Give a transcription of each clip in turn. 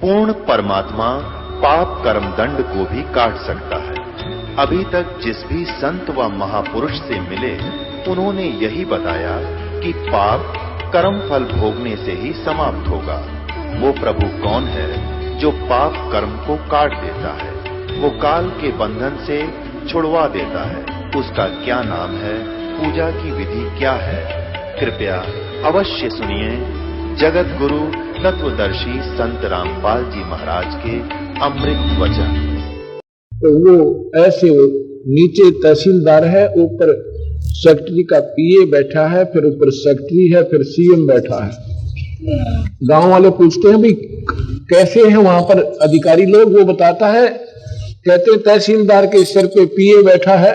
पूर्ण परमात्मा पाप कर्म दंड को भी काट सकता है। अभी तक जिस भी संत व महापुरुष से मिले, उन्होंने यही बताया कि पाप कर्म फल भोगने से ही समाप्त होगा। वो प्रभु कौन है जो पाप कर्म को काट देता है, वो काल के बंधन से छुड़वा देता है। उसका क्या नाम है, पूजा की विधि क्या है? कृपया अवश्य सुनिए जगत गुरु तत्वदर्शी संत रामपाल जी महाराज के अमृत वचन। तो वो ऐसे नीचे तहसीलदार है, ऊपर सेक्रेटरी का पीए बैठा है, फिर ऊपर सेक्रेटरी है, फिर सीएम बैठा है। गांव वाले पूछते हैं भाई कैसे हैं वहां पर अधिकारी लोग, वो बताता है, कहते हैं तहसीलदार के सिर पे पीए बैठा है,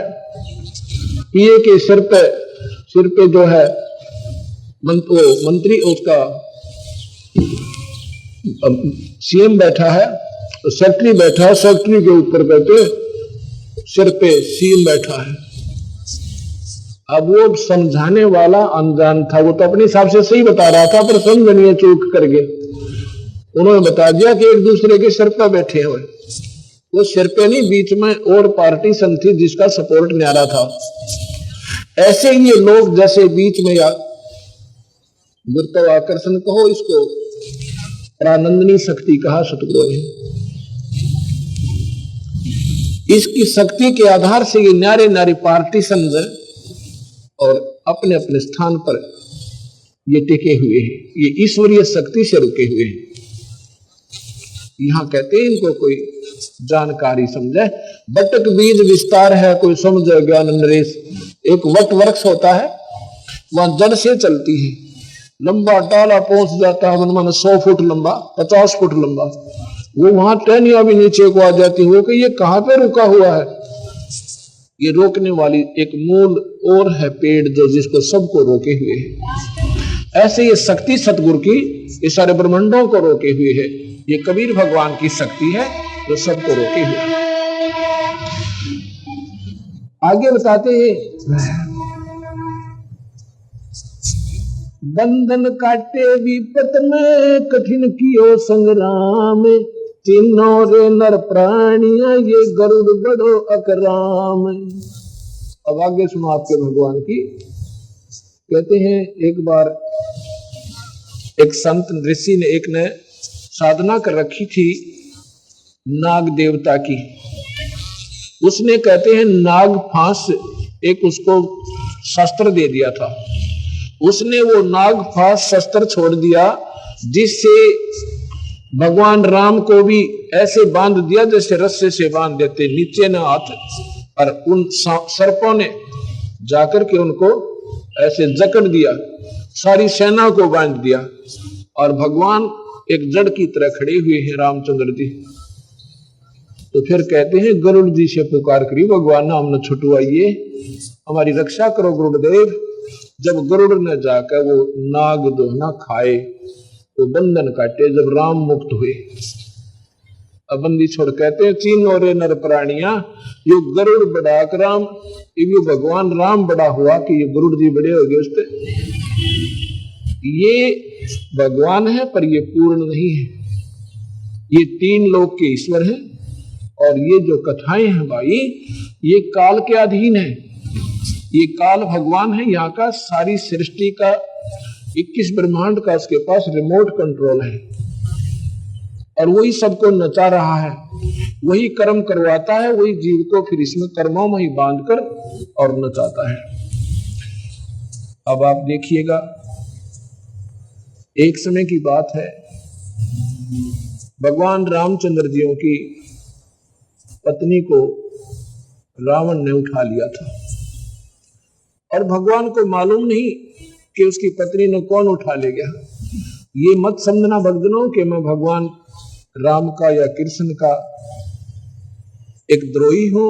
पीए के सिर पे जो है मंत्री, उसका सीएम बैठा है, तो सेक्रेटरी बैठा है, सेक्रेटरी के ऊपर कहते सिर पे सीएम बैठा है। अब वो समझाने वाला अनजान था, वो तो अपने हिसाब से सही बता रहा था, पर समझनिए चूक कर गए। उन्होंने बता दिया कि एक दूसरे के सिर पर बैठे हुए। वो सिर पे नहीं, बीच में और पार्टी सन थी जिसका सपोर्ट न्यारा था। ऐसे ही ये लोग जैसे बीच में या गुरुत्वाकर्षण कहो, इसको प्रानंदनी शक्ति कहा सतगुरु ने। इसकी शक्ति के आधार से ये न्यारे न्यारे पार्टी समझ और अपने अपने स्थान पर ये टिके हुए हैं, ये ईश्वरीय शक्ति से रुके हुए हैं। यहां कहते हैं इनको कोई जानकारी समझे, बटक बीज विस्तार है, कोई समझे ज्ञान नरेश। एक वट वृक्ष होता है, वहां जड़ से चलती है, लंबा डाला पहुंच जाता है, मन 100 फुट लंबा, 50 फुट लंबा। वो वहां टहनियां भी नीचे को आ जाती है, वो कि ये कहां पे रुका हुआ है। ये रोकने वाली एक मूल और है पेड़ जो जिसको सबको रोके हुए है। ऐसे ये शक्ति सतगुरु की ये सारे ब्रह्मांडों को रोके हुए है। ये कबीर भगवान की शक्ति है जो सबको रोके हुए है। आगे बताते हैं, बंधन काटे विपत में कठिन कियो संग्राम, तीनों रे नर प्राणिया ये गरुड़ बड़ो अकराम। अब आगे सुनो आपके भगवान की। कहते हैं एक बार एक संत ऋषि ने एक ने साधना कर रखी थी नाग देवता की। उसने कहते हैं नाग फांस एक उसको शस्त्र दे दिया था। उसने वो नाग फांस शस्त्र छोड़ दिया, जिससे भगवान राम को भी ऐसे बांध दिया जैसे रस्से से बांध देते, नीचे न हाथ। और उन सर्पों ने जाकर के उनको ऐसे जकड़ दिया, सारी सेना को बांध दिया। और भगवान एक जड़ की तरह खड़े हुए हैं रामचंद्र जी। तो फिर कहते हैं गरुड़ जी से पुकार करी, भगवान नाम न छुटवाइए, हमारी रक्षा करो गुरुदेव। जब गरुड़ ने जाकर वो नाग जो ना खाए तो बंधन काटे, जब राम मुक्त हुए, अब बंदी छोड़ कहते हैं तीनों रे नर प्राणिया, यो गरुड़ बड़ा राम, ये भगवान राम बड़ा हुआ कि ये गरुड़ जी बड़े हो गए उस पे। ये भगवान है पर ये पूर्ण नहीं है, ये 3 लोक के ईश्वर है। और ये जो कथाएं हैं भाई, ये काल के अधीन है। ये काल भगवान है, यहाँ का सारी सृष्टि का 21 ब्रह्मांड का उसके पास रिमोट कंट्रोल है। और वही सबको नचा रहा है, वही कर्म करवाता है, वही जीव को फिर इसमें कर्मों में ही बांधकर और नचाता है। अब आप देखिएगा, एक समय की बात है, भगवान रामचंद्र जी की पत्नी को रावण ने उठा लिया था। और भगवान को मालूम नहीं कि उसकी पत्नी ने कौन उठा ले गया। ये मत समझना भक्तों कि मैं भगवान राम का या कृष्ण का एक द्रोही हूं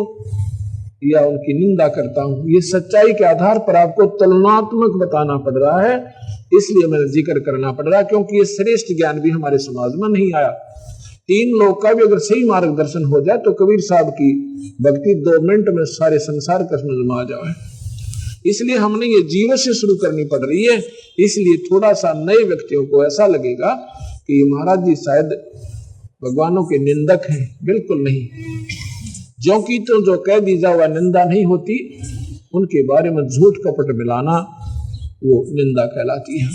या उनकी निंदा करता हूं। ये सच्चाई के आधार पर आपको तुलनात्मक बताना पड़ रहा है, इसलिए मैंने जिक्र करना पड़ रहा है, क्योंकि ये श्रेष्ठ ज्ञान भी हमारे समाज में नहीं आया। 3 लोग का भी अगर सही मार्गदर्शन हो जाए तो कबीर साहब की भक्ति 2 मिनट में सारे संसार का समझ में आ जाए। इसलिए हमने ये जीवन से शुरू करनी पड़ रही है। इसलिए थोड़ा सा नए व्यक्तियों को ऐसा लगेगा कि महाराज जी शायद भगवानों के निंदक हैं, बिल्कुल नहीं। जो की तो जो कह दी जा वह निंदा नहीं होती, उनके बारे में झूठ कपट मिलाना वो निंदा कहलाती है।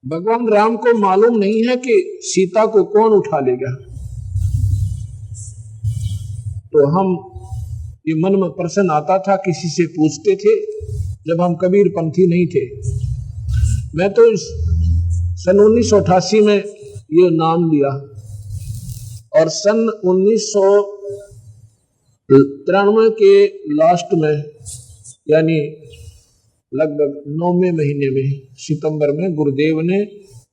भगवान राम को मालूम नहीं है कि सीता को कौन उठा लेगा, तो हम ये मन में प्रश्न आता था, किसी से पूछते थे जब हम कबीर पंथी नहीं थे। मैं तो सन 1988 में ये नाम लिया और सन 1993 के लास्ट में, यानी लगभग 9वें महीने में, सितंबर में, गुरुदेव ने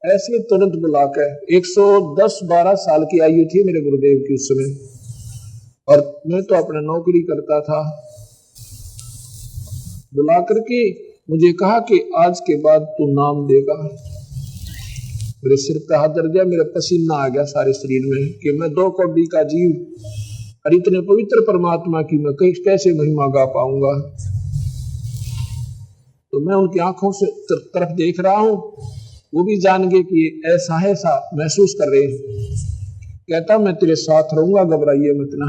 ऐसे तुरंत बुलाकर, 110-12 साल की आयु थी मेरे गुरुदेव की उस समय, और मैं तो अपना नौकरी करता था, बुला करके मुझे कहा कि आज के बाद तू नाम देगा। मेरे सिर पे हाथ धर दिया, मेरा पसीना आ गया सारे शरीर में कि मैं 2 कौड़ी का जीव और इतने पवित्र परमात्मा की मैं कैसे महिमा गा पाऊंगा। तो मैं उनकी आंखों से तरफ देख रहा हूं, वो भी जान गए कि ऐसा है, सा महसूस कर रहे हैं। कहता मैं तेरे साथ रहूंगा, घबराइए मत ना,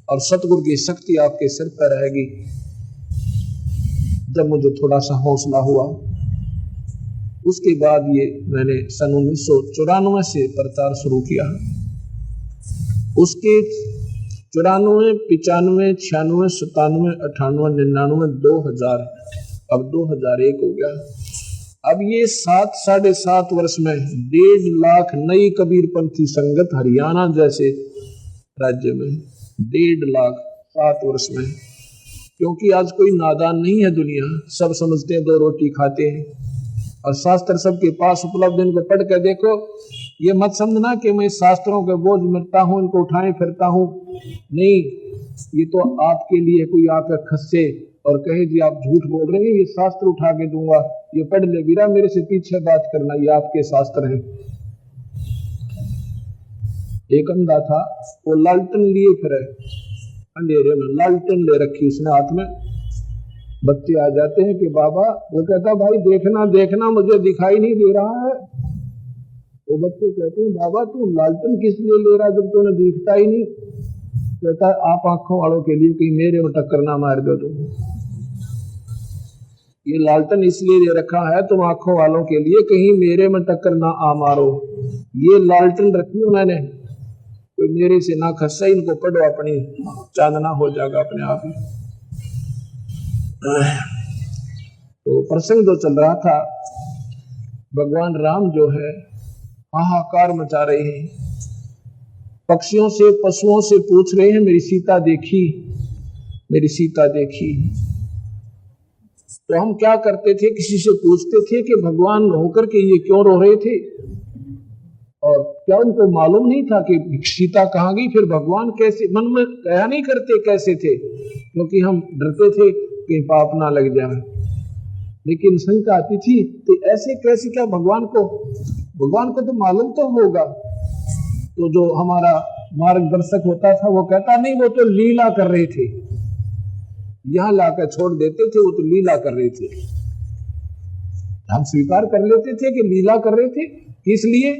और सतगुरु की शक्ति आपके सिर पर रहेगी। जब मुझे थोड़ा सा हौसला हुआ, उसके बाद ये मैंने सन 1994 से प्रचार शुरू किया। उसके 94, 95, 96, 97, 98, 99, 2000, अब 2001 हो गया। अब ये 7-7.5 वर्ष में 1.5 लाख नई कबीरपंथी संगत हरियाणा जैसे राज्य में, 1.5 लाख 7 वर्ष में। क्योंकि आज कोई नादान नहीं है दुनिया, सब समझते हैं 2 रोटी खाते हैं, और शास्त्र सबके पास उपलब्ध, इनको पढ़ कर देखो। ये मत समझना कि मैं शास्त्रों के बोझ मिटता हूँ, इनको उठाए फिरता हूँ, नहीं। ये तो आपके लिए कोई आकर खस्से और कहे जी आप झूठ बोल रहे हैं, ये शास्त्र उठा के दूंगा, ये पढ़ ले वीरा, मेरे से पीछे बात करना, ये आपके शास्त्र हैं। एक अंधा था, वो लालटेन लिए फिरे, अंधेरे में लालटेन ले रखी उसने हाथ में। बच्चे आ जाते हैं कि बाबा, वो कहता भाई देखना देखना, मुझे दिखाई नहीं दे रहा है। वो बच्चे कहते हैं बाबा तू लालटेन किस लिए ले रहा जब तुम्हें दिखता ही नहीं। कहता है आप आंखों वालों के लिए कहीं मेरे में टक्कर ना मार दो तुम। ये लालटेन इसलिए ले रखा है तुम आंखों वालों के लिए, कहीं मेरे में टक्कर ना आ मारो। ये लालटेन रखी उन्होंने, कोई मेरे से ना खस्सा, इनको पढ़ो, अपनी चांदना हो जाएगा अपने आप ही। तो प्रसंग जो चल रहा था, भगवान राम जो है हाहाकार मचा रहे हैं, पक्षियों से पशुओं से पूछ रहे हैं मेरी सीता देखी, मेरी सीता देखी। तो हम क्या करते थे, किसी से पूछते थे कि भगवान होकर के ये क्यों रो रहे थे, और क्या उनको मालूम नहीं था कि सीता कहाँ गई। फिर भगवान कैसे, मन में कहा नहीं करते कैसे थे, क्योंकि हम डरते थे कहीं पाप ना लग जाए। लेकिन शंका आती थी तो ऐसे कैसे, क्या भगवान को तो मालूम तो होगा। तो जो हमारा मार्गदर्शक होता था वो कहता नहीं, वो तो लीला कर रहे थे, यहाँ लाकर छोड़ देते थे, वो तो लीला कर रहे थे। हम स्वीकार कर लेते थे कि लीला कर रहे थे, इसलिए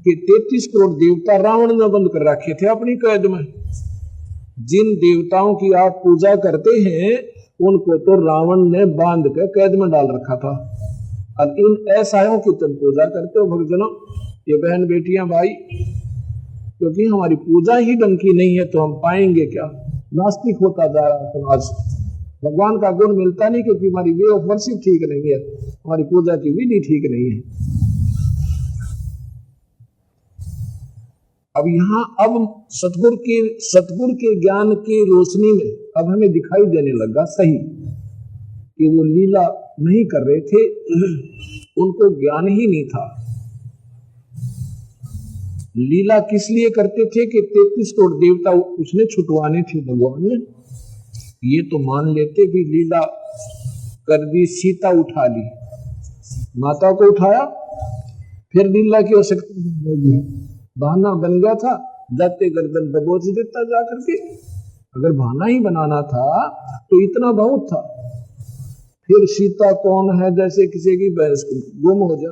कि 33 करोड़ देवता रावण ने बंद कर रखे थे अपनी कैद में। जिन देवताओं की आप पूजा करते हैं उनको तो रावण ने बांध कर कैद में डाल रखा था, और इन ऐसायों की तुम पूजा करते हो भक्तजनों, ये बहन बेटियां भाई, क्योंकि हमारी पूजा ही ढंग की नहीं है तो हम पाएंगे क्या। नास्तिक होता जा रहा समाज, भगवान का गुण मिलता नहीं क्योंकि हमारी वे ऑफ वर्शिप ठीक नहीं है, हमारी पूजा की विधि ठीक नहीं है। अब यहाँ अब सतगुरु के ज्ञान की रोशनी में अब हमें दिखाई देने लगा सही कि वो लीला नहीं कर रहे थे, उनको ज्ञान ही नहीं था। लीला किस लिए करते थे कि 33 करोड़ देवता उसने छुटवाने थे भगवान ने। ये तो मान लेते भी लीला कर दी, सीता उठा ली, माता को उठाया, फिर लीला की आवश्यकता बहाना बन गया था, जाते गर्दन दबोच देता जाकर के। अगर बहाना ही बनाना था तो इतना बहुत था। फिर सीता कौन है जैसे किसी की बहस गुम हो जा,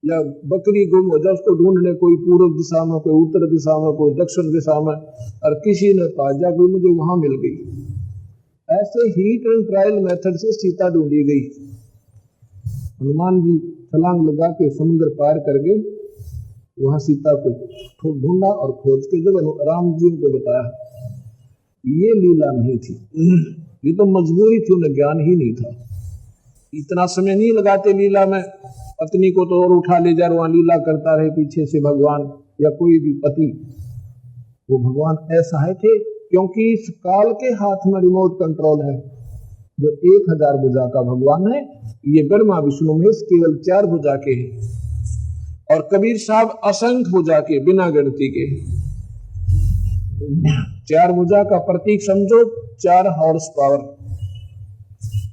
या बकरी गुम हो जाए उसको ढूंढने कोई पूर्व दिशा में, कोई उत्तर दिशा में, कोई दक्षिण दिशा में, और किसी ने पा जा कोई मुझे वहां मिल गई। ऐसे हीट एंड ट्रायल मेथड से सीता ढूंढी गई। हनुमान जी छलांग लगा के समुद्र पार कर गए, वहां सीता को ढूंढा और खोज के जब राम जी को बताया। ये लीला नहीं थी, ये तो मजबूरी थी, उन्हें ज्ञान ही नहीं था। इतना समय नहीं लगाते लीला में, पत्नी को तो और उठा ले जा, वहां लीला करता रहे पीछे से भगवान या कोई भी पति। वो भगवान असहाय थे, क्योंकि इस काल के हाथ में रिमोट कंट्रोल है। जो 1000 भुजा का भगवान है, ये ब्रह्मा विष्णु महेश केवल 4 भुजा के हैं, और कबीर साहब असंख्य भुजा के, बिना गिनती के। 4 भुजा का प्रतीक समझो 4 हॉर्स पावर,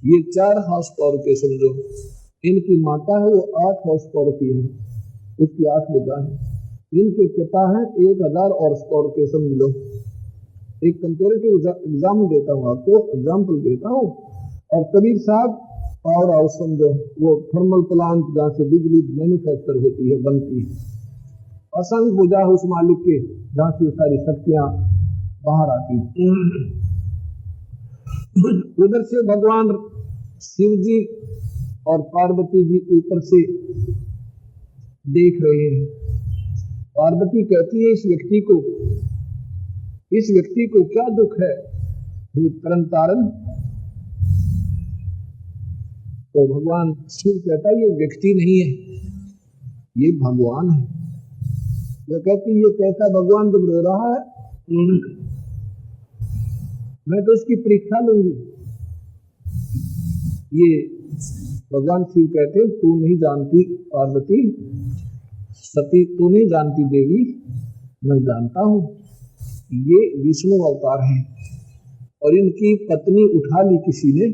ये 4 हॉर्स पावर के समझो। इनकी माता है वो 8 हॉर्स पावर की है, उसकी 8 भुजा है। इनके पिता है 1000 हॉर्स पावर के, समझ लो। एक कंपेरेटिव एग्जाम देता हूँ आपको, एग्जाम्पल देता हूँ। और कबीर साहब पावर हाउस समझो, वो थर्मल प्लांट जहाँ से बिजली मैन्युफैक्चर होती है, बनती है। असंख्य भुजा है उस मालिक के, जहाँ से सारी शक्तियां बाहर आती हैं। उधर से भगवान शिव जी और पार्वती जी ऊपर से देख रहे हैं। पार्वती कहती है इस व्यक्ति को क्या दुख है, ये तरन तारन। तो भगवान शिव कहता है ये व्यक्ति नहीं है, ये भगवान है। वो कहती ये कैसा भगवान जब रो रहा है, मैं तो इसकी परीक्षा लूंगी। ये भगवान शिव कहते तू नहीं जानती पार्वती, सती तू नहीं जानती देवी, मैं जानता हूं। ये विष्णु अवतार हैं, और इनकी पत्नी उठा ली किसी ने,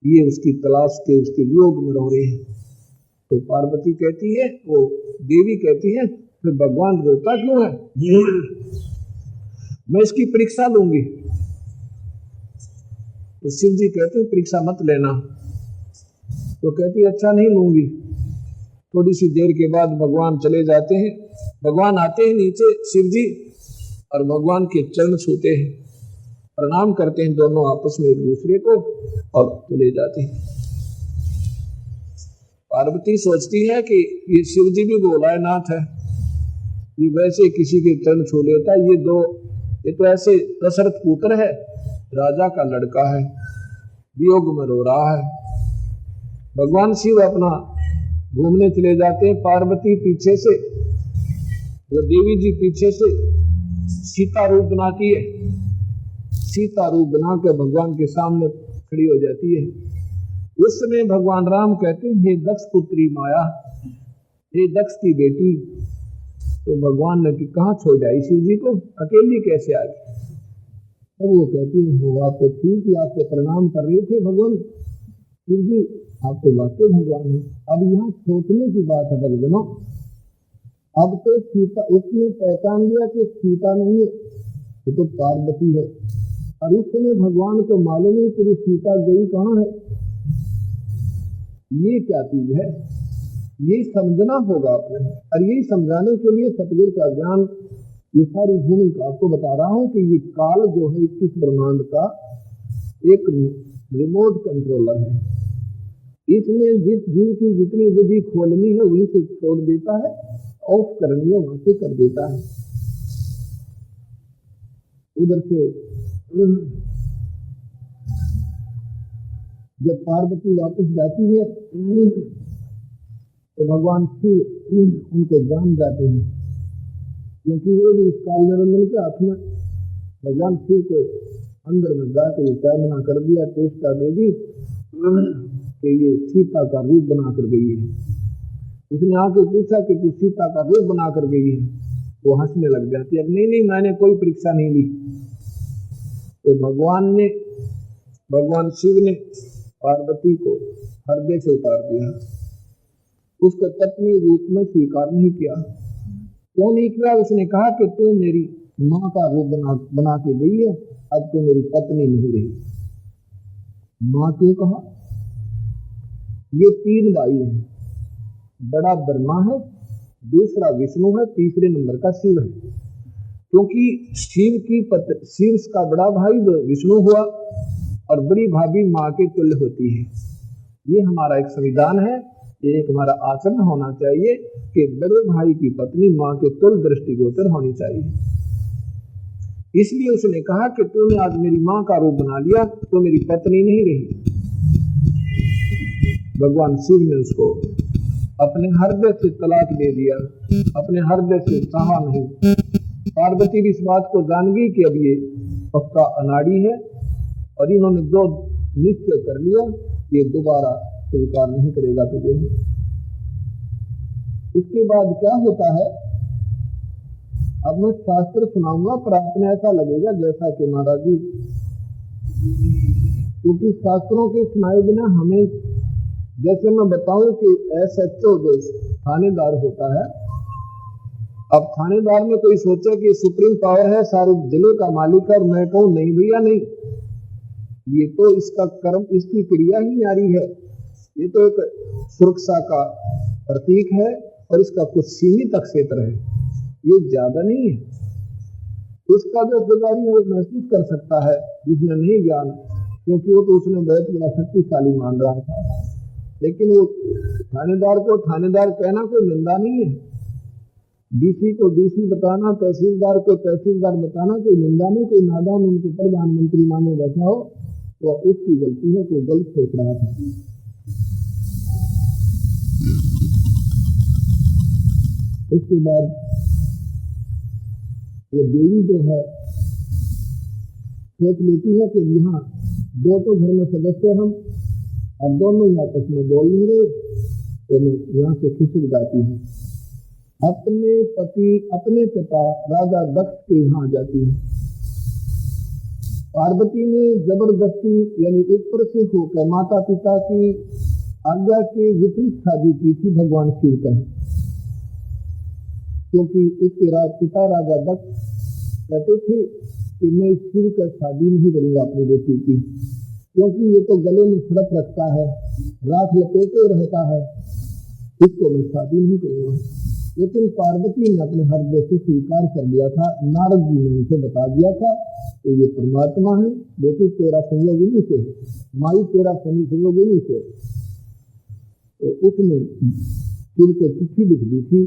ये उसकी तलाश के उसके वियोग में रो रहे हैं। तो पार्वती कहती है, वो देवी कहती है फिर भगवान रोता क्यों है, मैं इसकी परीक्षा लूंगी। तो शिव जी कहते हैं परीक्षा मत लेना। तो कहती अच्छा नहीं लूंगी। थोड़ी सी देर के बाद भगवान चले जाते हैं। भगवान आते हैं नीचे शिव जी, और भगवान के चरण छूते हैं, प्रणाम करते हैं दोनों आपस में एक दूसरे को, और चले जाते हैं। पार्वती सोचती है कि ये शिव जी भी भोलानाथ है, ये वैसे किसी के चरण छू लेता है। ये तो ऐसे दशरथ पुत्र है, राजा का लड़का है, वियोग में रो रहा है। भगवान शिव अपना घूमने चले जाते हैं। पार्वती पीछे से, वो देवी जी पीछे से सीता रूप बनाती है। सीता रूप बना के भगवान के सामने खड़ी हो जाती है। उस समय भगवान राम कहते हैं हे दक्ष पुत्री माया, हे दक्ष की बेटी। तो भगवान ने कि कहाँ छोड़ आई शिव जी को, अकेली कैसे आ गई। तो वो कहती है हो आप तो ठीक ही आपको प्रणाम कर रहे थे भगवान शिव जी, आप तो वाकई भगवान हो। अब यहाँ सोचने की बात है भगवानों, अब तो सीता, उसने पहचान लिया कि सीता नहीं है, ये तो पार्वती है। और उस समय भगवान को मालूम है कि सीता गई कहाँ है। ये क्या चीज है, ये समझना होगा आपने। और यही समझाने के लिए सतगुरु का ज्ञान, ये सारी भूमिका आपको बता रहा हूं कि ये काल जो है 21 ब्रह्मांड का एक रिमोट कंट्रोलर है। इसमें जिस जीव की जितनी बुद्धि खोलनी है वहीं से छोड़ देता है, ऑफ करनी है वहां से कर देता है। उधर से जब पार्वती वापस जाती है तो भगवान शिव उनको जान जाते हैं, क्योंकि वो भी इस काल निरंजन के हाथ में। भगवान शिव को अंदर में जाकर चालना कर दिया, चेष्टा दे दी कि ये सीता का रूप बना कर गई है। उसने आके पूछा कि तू सीता का रूप बना कर गई है। वो हंसने लग जाती है, नहीं मैंने कोई परीक्षा नहीं ली। तो भगवान शिव ने पार्वती को हृदय से उतार दिया, उसको पत्नी रूप में स्वीकार नहीं किया। क्यों नहीं किया, उसने कहा कि तू मेरी माँ का रूप बना के गई है, अब तू मेरी पत्नी नहीं रही। माँ क्यों कहा, ये 3 भाई हैं, बड़ा ब्रह्मा है, दूसरा विष्णु है, तीसरे नंबर का शिव है। क्योंकि शिव का बड़ा भाई विष्णु हुआ और बड़ी भाभी माँ के तुल्य होती है। ये हमारा एक संविधान है, ये एक हमारा आचरण होना चाहिए कि बड़े भाई की पत्नी माँ के तुल्य दृष्टिगोचर होनी चाहिए। इसलिए उसने कहा कि तूने आज मेरी माँ का रूप बना लिया तो मेरी पत्नी नहीं रही। भगवान शिव ने उसको अपने हृदय से तलाक दे दिया, अपने हृदय से चाहा नहीं। पार्वती भी इस बात को जान गई कि अब ये पक्का अनाड़ी है और इन्होंने जो निश्चय कर लिया ये दोबारा स्वीकार नहीं करेगा तुझे। उसके बाद क्या होता है, अब मैं शास्त्र सुनाऊंगा पर आपने ऐसा लगेगा जैसा कि महाराज जी, क्योंकि शास्त्रों के सुनाए बिना हमें, जैसे मैं बताऊं कि SHO जो थानेदार होता है, अब थानेदार में कोई सोचे कि सुप्रीम पावर है, सारे जिले का मालिक है, और मैं कहूं नहीं भैया नहीं, ये तो इसका कर्म, इसकी क्रिया ही न्यारी है, ये तो एक सुरक्षा का प्रतीक है और इसका कुछ सीमित क्षेत्र है, ये ज्यादा नहीं है। उसका जो अधिकारी है वो महसूस कर सकता है जिसने नहीं ज्ञान, क्योंकि वो तो उसने बहुत बड़ा शक्तिशाली मान रहा था। लेकिन वो थानेदार को थानेदार कहना कोई निंदा नहीं है, DC को DC बताना, तहसीलदार को तहसीलदार बताना कोई निंदा नहीं। कोई नादान उनको प्रधानमंत्री माने बैठा हो तो उसकी गलती है, कोई गलत सोच रहा था। उसके बाद वो देवी जो है सोच लेती है कि यहाँ दो तो घर में सदस्य हम, अब दोनों आपस में बोल नहीं रहे, तो मैं यहाँ से खिसक जाती हूँ। अपने पति, अपने पिता राजा दक्ष के यहाँ जाती है। पार्वती ने जबरदस्ती यानी ऊपर से होकर माता पिता की आज्ञा के विपरीत शादी की थी भगवान शिव का, क्योंकि उसके पिता राजा दक्ष कहते थे कि मैं शिव का शादी नहीं करूंगा अपनी बेटी की, क्योंकि ये तो गले में सर्प रखता है, राख लपेटे रहता है, इसको मैं शादी नहीं करूंगा। लेकिन पार्वती ने अपने हृदय से स्वीकार कर लिया था। नारद जी ने उसे बता दिया था कि ये परमात्मा है, बेटी तेरा संयोगिनी से है, माई तेरा संयोगिनी से। तो उसने शिव को चिट्ठी लिख दी थी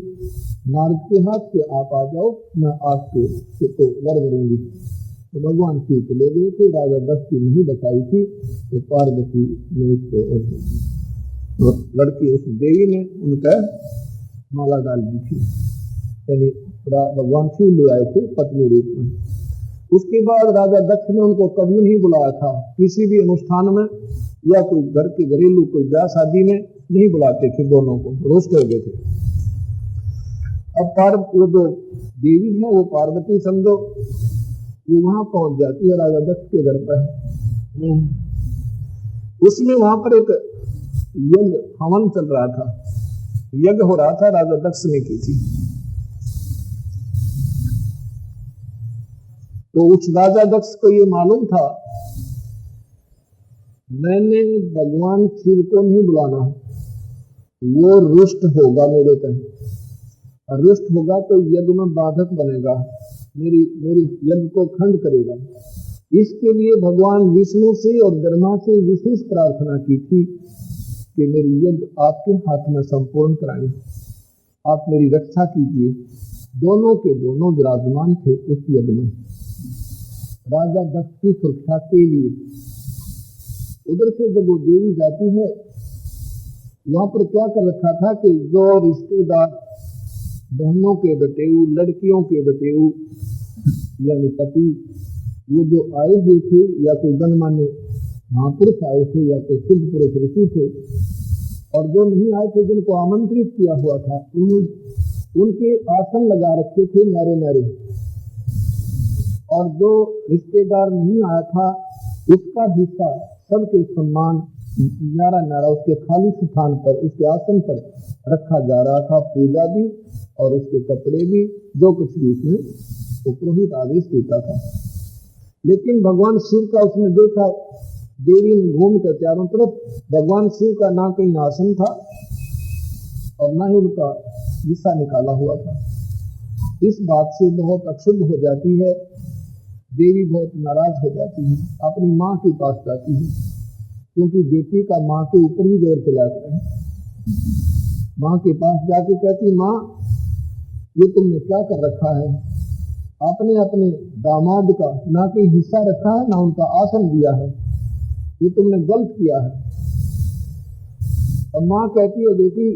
नारद के हाथ से, आप आ जाओ, मैं आपको तो वर करूंगी। तो भगवान शिव चले गए थे, राजा दक्ष की नहीं बचाई थी, तो पार्वती ने उसको लड़की, उस देवी ने उनका माला डाल दी थी, यानी भगवान शिव ले आए थे पत्नी रूप में। उसके बाद राजा दक्ष ने उनको कभी नहीं बुलाया था, किसी भी अनुष्ठान में या कोई घर के घरेलू कोई ब्याह शादी में नहीं बुलाते थे, दोनों को रोस्ट हो गए थे। अब वो जो देवी है वो पार्वती समझो, वो वहां पहुंच जाती है राजा दक्ष के घर पर। उसमें वहां पर एक यज्ञ हवन चल रहा था, यज्ञ हो रहा था, राजा दक्ष ने की थी। तो उस राजा दक्ष को ये मालूम था मैंने भगवान शिव को नहीं बुलाना, वो रुष्ट होगा मेरे पर, रुष्ट होगा तो यज्ञ में बाधक बनेगा, मेरी यज्ञ को खंड करेगा। इसके लिए भगवान विष्णु से और ब्रह्मा से विशेष प्रार्थना की थी कि मेरी यज्ञ आपके हाथ में संपूर्ण कराएं, आप मेरी रक्षा कीजिए। दोनों के दोनों विराजमान थे उस यज्ञ में राजा दक्ष की सुरक्षा के लिए। उधर से जब वो देवी जाती है, वहां पर क्या कर रखा था कि जो रिश्तेदार, बहनों के बटेऊ, लड़कियों के बटेऊ यानी पति, वो जो आए हुए थे या कोई गणमान्य महापुरुष आए थे या कोई सिद्ध पुरुष ऋषि थे, और जो नहीं आए थे जिनको आमंत्रित किया हुआ था, उनके आसन लगा रखे थे न्यारे न्यारे, और जो रिश्तेदार नहीं आया था उसका हिस्सा सबके सम्मान न्यारा न्यारा उसके खाली स्थान पर, उसके आसन पर रखा जा रहा था। पूजा भी और उसके कपड़े भी, जो कुछ भी उसमें वो पुरोहित आदेश देता था। लेकिन भगवान शिव का उसने देखा, देवी ने घूम कर चारों तरफ, भगवान शिव का ना कहीं आसन था और न ही उनका हिस्सा निकाला हुआ था। इस बात से बहुत अक्षुब्ध हो जाती है देवी, बहुत नाराज हो जाती है, अपनी माँ के पास जाती है, क्योंकि बेटी का माँ के ऊपर ही जोर चला है। माँ के पास जाके कहती, माँ ये तुमने क्या कर रखा है? आपने अपने दामाद का ना कोई हिस्सा रखा है, ना उनका आसन दिया है, ये तुमने गलत किया है। अब माँ कहती है, बेटी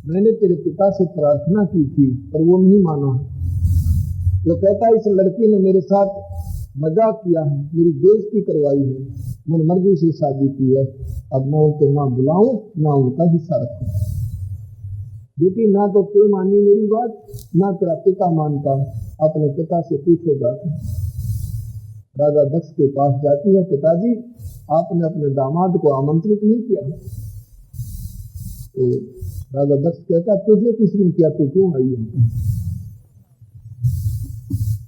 मैंने तेरे पिता से प्रार्थना की थी पर वो नहीं माना। वो कहता है, इस लड़की ने मेरे साथ मजाक किया है, मेरी बेइज्जती करवाई है, मनमर्जी से शादी की है, अब मैं उनको ना बुलाऊं ना उनका हिस्सा रखूं। बेटी ना तो तू मानी मेरी बात, ना तेरा पिता मानता, अपने पिता से पूछो जाके। राजा दक्ष के पास जाती है, पिताजी आपने अपने दामाद को आमंत्रित नहीं किया। तो राजा दक्ष कहता, तुझे किसने किया, तू क्यों आई है?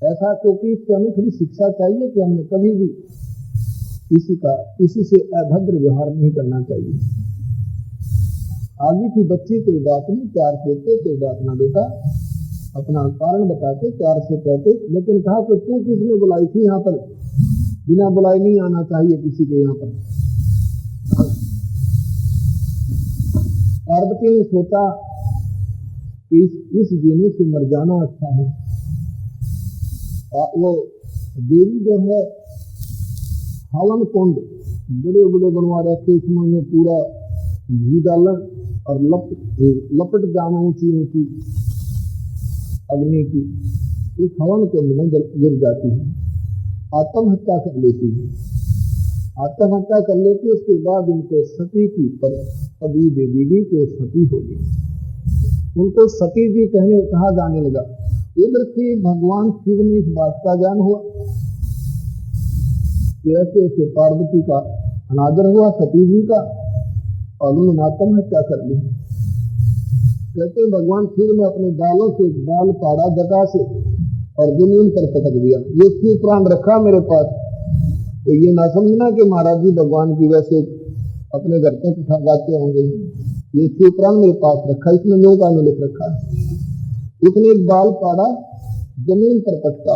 ऐसा क्योंकि इससे हमें थोड़ी शिक्षा चाहिए कि हमने कभी भी किसी से अभद्र व्यवहार नहीं करना चाहिए। आगे की बच्ची कोई बात नहीं, प्यार देते, कोई बात ना बेटा, अपना कारण बताते, प्यार से कहते, लेकिन कहा कि तू किसने बुलाई थी यहाँ पर? बिना बुलाई नहीं आना चाहिए किसी के यहाँ पर। पार्वती ने सोचा कि इस जीने से मर जाना अच्छा है। वो देवी जो है हवन कुंड बड़े बड़े बनवा रखे, उसमें पूरा घी डाला और लपट जाना ऊंची ऊंची अग्नि की, उस हवन कुंड में गिर जाती है, आत्महत्या कर लेती है। आत्महत्या कर लेती है, उसके बाद उनको सती की पदवी दे दी गई कि वो सती होगी। उनको सती जी कहा जाने लगा। इधर से भगवान शिव ने इस बात का ज्ञान हुआ कि ऐसे ऐसे पार्वती का अनादर हुआ सती जी का, और उन्होंने आत्महत्या कर ली। कहते भगवान शिव ने अपने बालों से एक बाल पाड़ा जटा से और जमीन पर पटक दिया। ये शिव प्राण रखा मेरे पास, तो ये ना समझना कि महाराज जी भगवान की वैसे अपने घर पे कथा गाते होंगे। ये शिव प्राण मेरे पास रखा, इसमें न्यू का लिख रखा है। उसने एक बाल पाड़ा, जमीन पर पटका,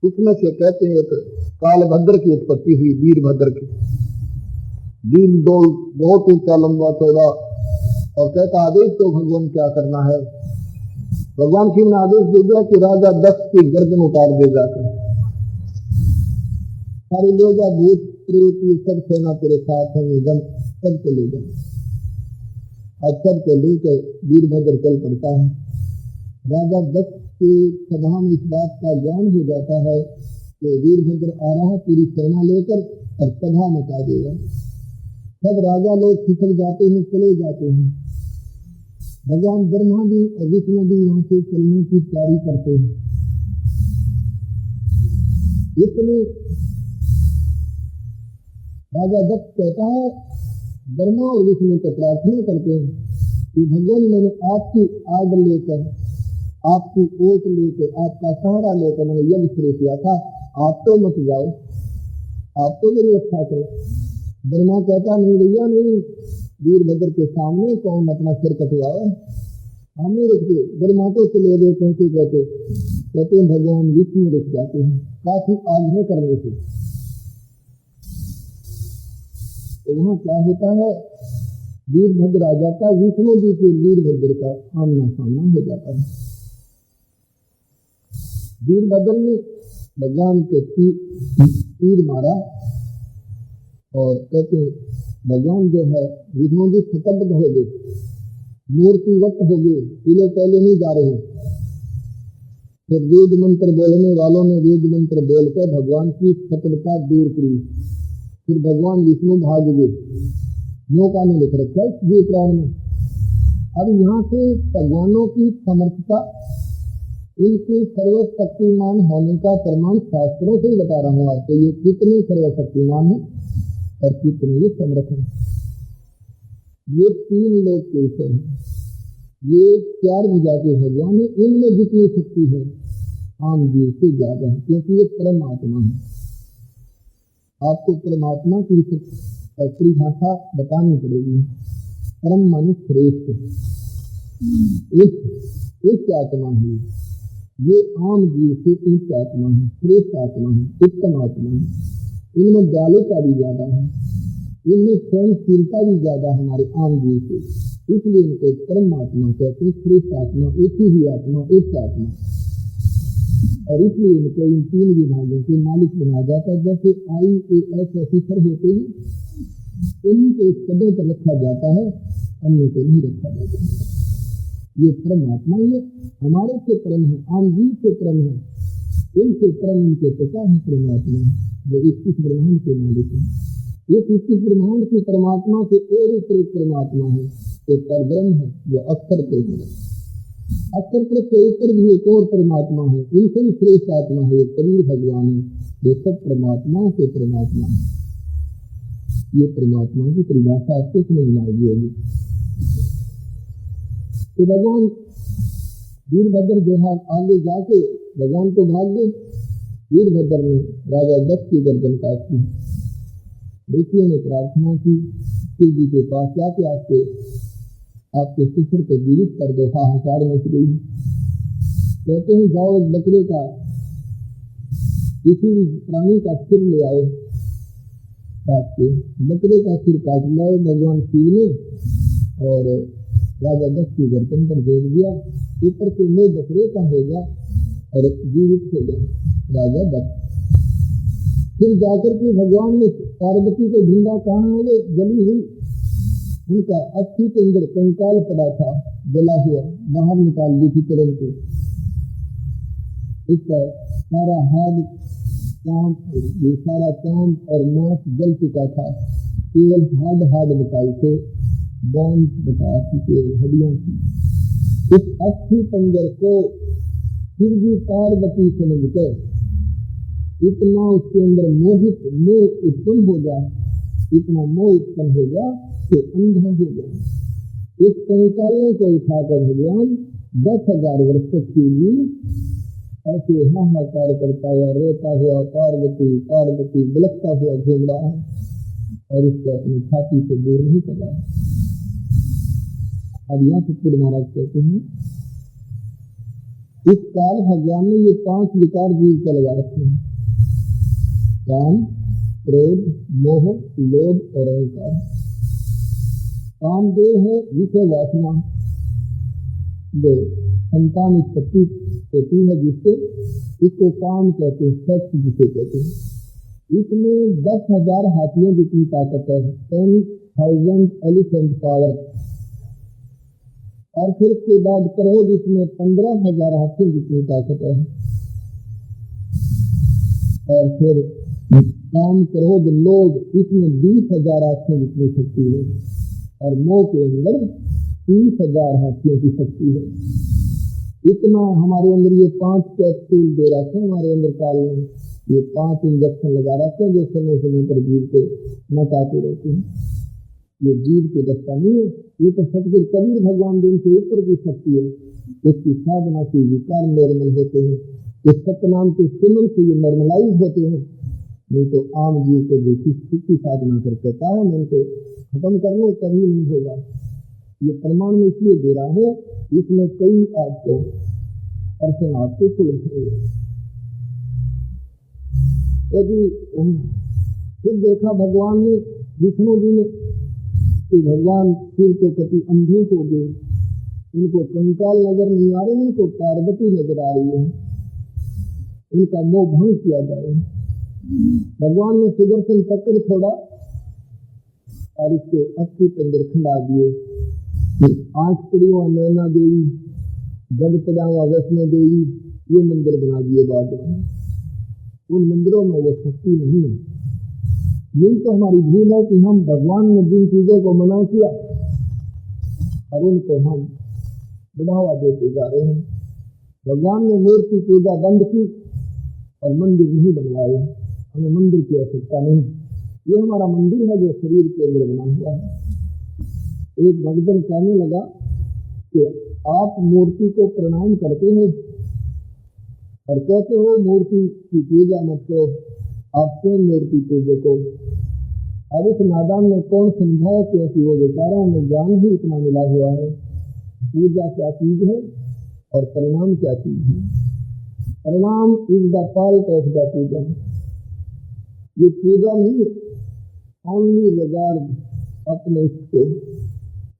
उसमें से कहते हैं एक कालभद्र की उत्पत्ति हुई, वीरभद्र की। वीर दो बहुत ऊंचा लंबा चौड़ा, और कहता आदेश तो भगवान क्या करना है। भगवान शिव ने आदेश दे दिया कि राजा दक्ष की गर्दन उतार दे जाकर, सारे ले जा, भूत प्रेत ये सब सेना तेरे साथ है, सबको ले जा। अक्षर को लेकर वीरभद्र चल पड़ता है। राजा दक्ष के सभा में इस बात का ज्ञान हो जाता है कि वीरभद्र आ रहा है पूरी सेना लेकर और सभा मचा देगा। सब राजा लोग खिसक जाते हैं, चले जाते हैं। भगवान ब्रह्मा भी और विष्णु भी वहां से चलने की तैयारी करते हैं। इसलिए राजा दक्ष कहता है, ब्रह्मा और विष्णु को प्रार्थना करते हैं कि भगवान मैंने आपकी आग लेकर, आपकी ओट लेकर, आपका सहारा लेकर मैंने यज्ञ शुरू किया था, आप तो मत जाओ, आप तो मेरी रक्षा करो। ब्रह्मा कहता नहीं भैया नहीं, वीरभद्र के सामने कौन अपना सिर कटवाए, हमें रुक गए। ब्रह्मा तो चले गए, कहते भगवान विष्णु रुक जाते हैं काफी आग्रह करने से। तो वहां क्या होता है, वीरभद्र आ जाता है, विष्णु जी के वीरभद्र का आमना सामना हो जाता है। वीरभद्र ने भगवान के तीर मारा और कहते भगवान जो है विष्णु जी स्तब्ध हो गए, मूर्तिवत हो गए, पहले नहीं जा रहे। फिर वेद मंत्र बोलने वालों ने वेद मंत्र बोलकर भगवान की स्तब्धता दूर की। फिर भगवान विष्णु भाग गए, नौका ने लिख रखा है ये प्राण में। अब यहाँ से भगवानों की समर्थता, इनके सर्वशक्तिमान होने का प्रमाण शास्त्रों से बता रहा हूँ आपको। ये कितने सर्वशक्तिमान है और कितने ये समर्थ है। ये तीन लोग के ऊपर है, ये चार भुजा के भगवान है, इनमें जितनी शक्ति है आम जीव से ज्यादा है, क्योंकि ये परमात्मा है। आपको परमात्मा की परिभाषा बतानी पड़ेगी। परम माने श्रेष्ठ, उच्च आत्मा है। ये आम जीव से उच्च आत्मा है, श्रेष्ठ आत्मा है, उत्तम आत्मा है। इनमें दयालुता भी ज्यादा है, इनमें सहनशीलता भी ज्यादा हमारे आम जीव से, इसलिए इनको परम आत्मा कहते हैं, श्रेष्ठ आत्मा, ऊंची ही आत्मा, उच्च आत्मा। और इसलिए इनको इन तीन विभागों के मालिक बनाया जाता है। जैसे IAS ऑफिसर होते हैं, इन्हीं को इस पदों पर रखा जाता है, अन्य को नहीं रखा जाता है। ये परमात्मा ये हमारे से परम है, आम जीव से परम है, इनसे परम इनके पिता है परमात्मा, जो 21 ब्रह्मांड के मालिक है। ये 21 ब्रह्मांड के परमात्मा से और ऊपर परमात्मा है, तो परब्रह्म है, जो अक्षर पुरुष है। अक्षर पुरुष के ऊपर भी एक और परमात्मा है, इनसे भी श्रेष्ठ आत्मा है, कबीर भगवान है, जो सब परमात्माओं के परमात्मा है। ये परमात्मा की परिभाषा आपको समझ में आ गई होगी। तो भगवान वीरभद्र जो है आगे जाके भगवान को भाग गए। वीरभद्र ने राजा दक्ष की गर्दन काटी। ऋषियों ने प्रार्थना की शिव जी के पास जाके आपके ससुर को जीवित कर दो। हाहाकार मच गई। कहते हैं जाओ एक बकरे का, किसी प्राणी का सिर ले आओ, काट के बकरे का सिर काट लाए भगवान शिव ने और राजा दक्ष की गर्दन पर जोड़ दिया। ऊपर से मुंह बकरे का होगा और जीवित हो गया राजा दक्ष। फिर जाकर के भगवान ने पार्वती को ढूंढा, कहाँ है वो जली हुई। उनका अस्थि के अंदर कंकाल पड़ा था, जला हुआ, बाहर निकाल दी थी तुरंत। इसका सारा हाथ काम, ये सारा काम और मांस जल चुका था, केवल हाड बकाई थे, बोन बकाया थी, केवल हड्डियां थी। इस अस्थि पंजर को फिर भी पार्वती समझकर इतना उसके अंदर मोह उत्पन्न हो गया, इतना मोह उत्पन्न हो गया कि अंधा हो गया। इस कंकालों को उठाकर भगवान 10,000 वर्ष तक के लिए ऐसे हाहाकार करता हुआ, रोता हुआ पार्वती बिलखता हुआ घूम रहा है और उसको अपनी छाती से दूर नहीं कर रहा है। अब यहाँ सतगुरु महाराज कहते हैं, इस काल भगवान ने ये 5 विकार जीव को लगा रखे हैं, काम, क्रोध, मोह, लोभ और अहंकार। कामदेव है विषय वासना, जो संतान उत्पत्ति होती है जिससे, इसको काम कहते हैं, सेक्स जिसे कहते हैं। इसमें 10,000 हाथियों जितनी ताकत है, 10,000 एलिफेंट पावर। और फिर उसके बाद क्रोध, इसमें 15,000 हाथियों जितनी ताकत है। और फिर काम, क्रोध, लोभ, इसमें 20,000 हाथियों जितनी शक्ति है। और मोह के अंदर 30,000 हाथियों की शक्ति है। इतना हमारे अंदर ये 5 कैप्सूल दे रखे हैं, हमारे अंदर काल में ये 5 इंजेक्शन लगा रखे हैं, जो समय समय पर जीव को नचाते रहते हैं। ये जीव के दस्ता नहीं है, ये तो सतगुरु कबीर भगवान दिन से ऊपर की शक्ति है। उसकी साधना से विकार नॉर्मल होते हैं, इस सत्यनाम के सुमन से ये नॉर्मलाइज होते हैं। नहीं तो आम जीव को देखी सुखी साधना कर कहता है मैं इनको खत्म कर लो, कभी नहीं होगा। ये प्रमाण में इसलिए दे रहा है, इसमें कई आपको पर्सन आपको सुलझेंगे। यदि फिर देखा भगवान ने, विष्णु जी ने, कि भगवान शिव के प्रति अंधे हो गए, इनको कंकाल नजर नहीं आ रहे, इनको पार्वती नजर आ रही है, इनका मोह भंग किया जाए। भगवान ने सुदर्शन चक्र छोड़ा और इसके अस्थि पंजर खिला दिए। आंख पड़ी हुआ नैना देवी, गद पड़ा हुआ वैष्णो देवी, ये मंदिर बना दिए बाद में। उन मंदिरों में वो शक्ति नहीं है। यही तो हमारी भूल है कि हम भगवान ने जिन चीजों को मना किया और उनको हम बढ़ावा देते जा रहे हैं। भगवान ने मूर्ति पूजा बंद की और मंदिर नहीं बनवाए। हमें मंदिर की आवश्यकता नहीं, ये हमारा मंदिर है जो शरीर के अंदर बना हुआ है। एक भगवान कहने लगा कि आप मूर्ति को प्रणाम करते हो और कहते हो मूर्ति की पूजा मत करो, आप स्वयं मूर्ति पूजो को। अब इस नादान में कौन समझाए, क्योंकि वो बेचारों में ज्ञान ही इतना मिला हुआ है। पूजा क्या चीज है और परिणाम क्या चीज है। Parinam is the part of the puja. ये पूजा नहीं है, ओनली रिगार्ड अपने इसको।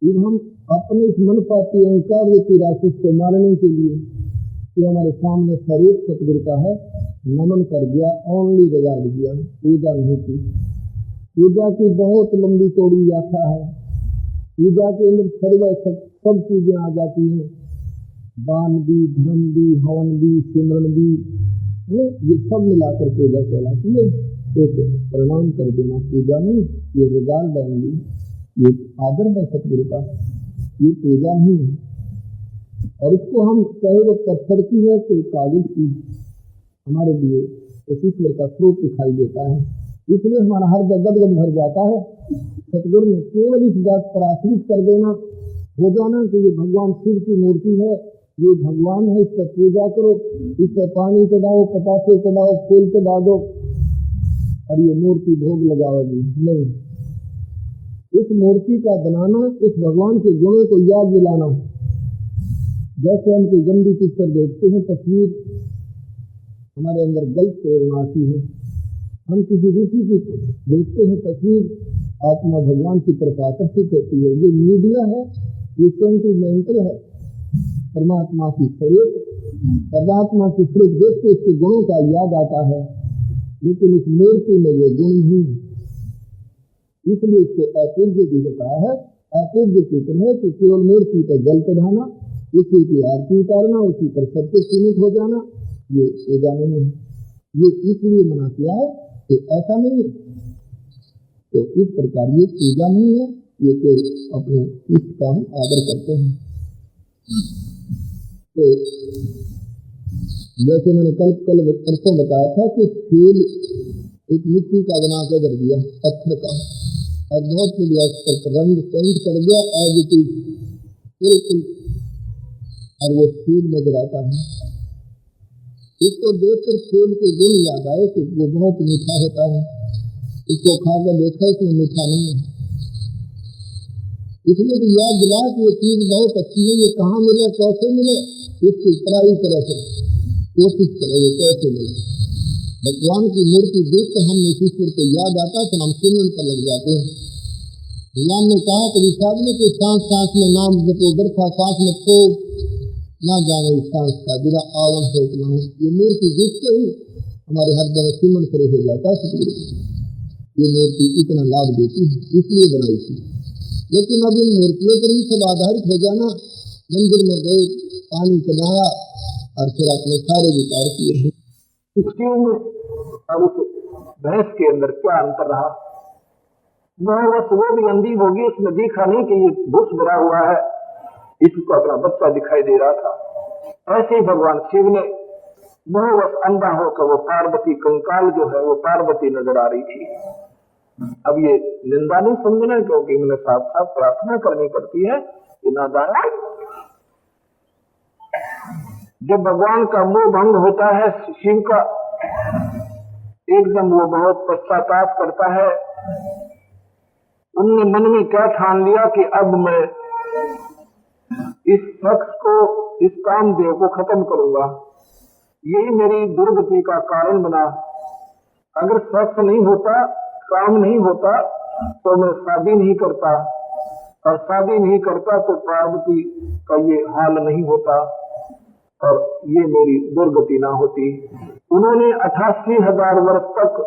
जब हम अपने इस मन पाती अहंकार रूपी राक्षस को मारने के लिए कि हमारे सामने स्वरूप सतगुरु का है, नमन कर दिया, ओनली रिगार्ड दिया, पूजा नहीं की। पूजा की बहुत लंबी चौड़ी व्याख्या है। पूजा के अंदर सर्व सब चीजें आ जाती हैं, दान भी, धर्म भी, हवन भी, सिमरन भी, ये सब मिलाकर पूजा कहलाती है। एक प्रणाम कर देना पूजा नहीं, ये रिगार्ड ओनली, ये आदर है सतगुरु का, ये पूजा नहीं है। और इसको हम कहे वो पत्थर की है तो कागज की हमारे लिए उस ईश्वर का स्वरूप दिखाई देता है, इसलिए हमारा हर गदगद भर जाता है। सतगुरु ने केवल इस बात पर आश्रित कर देना हो जाना कि ये भगवान शिव की मूर्ति है, ये भगवान है, इस पर पूजा करो, इस पर पानी चढ़ाओ, पतासे चढ़ाओ, फूल चढ़ा दो और ये मूर्ति भोग लगाओगी। नहीं, इस मूर्ति का बनाना, इस भगवान के गुणों को याद दिलाना। जैसे हम कोई गंदी पिक्चर देखते हैं, तस्वीर, हमारे अंदर गलत प्रेरणा आती है। हम किसी ऋषि की देखते हैं तस्वीर, आत्मा भगवान की तरफ आकर्षित होती है। ये मीडिया है, ये सेंटिमेंटल है। परमात्मा की स्वरूप, परमात्मा की स्वरूप देख के इसके गुणों का याद आता है, लेकिन उस मूर्ति में वो गुण नहीं है, इसलिए इसको अपूज्य भी बताया है। अपूज्य सूत्र है कि केवल मूर्ति पर जल चढ़ाना, उसी की आरती उतारना, उसी पर सब कुछ सीमित हो जाना, ये पूजा नहीं है। ये इसलिए मना किया है कि ऐसा नहीं है, तो इस प्रकार ये पूजा नहीं है, ये केवल अपने इष्ट का हम आदर करते हैं। तो जैसे मैंने कल परसों बताया था कि फूल एक मिट्टी का बना के धर दिया, पत्थर का, और बहुत बढ़िया उस पर रंग पेंट कर दिया एज इट इज बिल्कुल, और वो फूल नजर आता है। इसको देखकर फूल के गुण याद आए कि वो बहुत मीठा होता है। इसको खाकर देखा, इसमें मीठा नहीं है, इसलिए तो याद दिला कि ये चीज बहुत अच्छी है, ये कहाँ मिले, कैसे मिले, इसकी ट्राई करे, कोशिश करे वो कैसे मिले। भगवान की मूर्ति देख कर हम ईश्वर को याद आता तो हम सिमरन पर लग जाते हैं। भगवान ने कहा कभी साहब ने कि सांस सांस में नाम जपो, बरखा सांस में खो ना जाने सांस का बिना आवन हो ना हो। ये मूर्ति देखते ही हमारे हर जगह सिमरन शुरू हो जाता है। ये मूर्ति इतना लाभ देती है, इसलिए बनाई थी। लेकिन अब इन मूर्तियों पर ही सब आधारित हो जाना, मंदिर में गए, पानी चढ़ाया और फिर अपने सारे विकार किए। और उस भैंस के अंदर क्या अंतर रहा? बस वो भी अंधी होगी, उसने देखा नहीं कि ये भूस भरा हुआ है, इसको अपना बच्चा दिखाई दे रहा था। ऐसे ही भगवान शिव ने बस अंधा होकर वो पार्वती कंकाल जो है वो पार्वती नजर आ रही थी। अब ये निंदा नहीं समझना, क्योंकि मैंने साफ साफ प्रार्थना करनी पड़ती है कि नादान। जब भगवान का मोह भंग होता है शिव का, एकदम वो बहुत पश्चाताप करता है। उनने मन में क्या ठान लिया कि अब मैं इस शख्स को, इस कामदेव को खत्म करूंगा, यही मेरी दुर्गति का कारण बना। अगर शख्स नहीं होता, काम नहीं होता, तो मैं शादी नहीं करता, और शादी नहीं करता तो पार्वती का ये हाल नहीं होता और ये मेरी दुर्गति ना होती। उन्होंने 88,000 वर्ष तक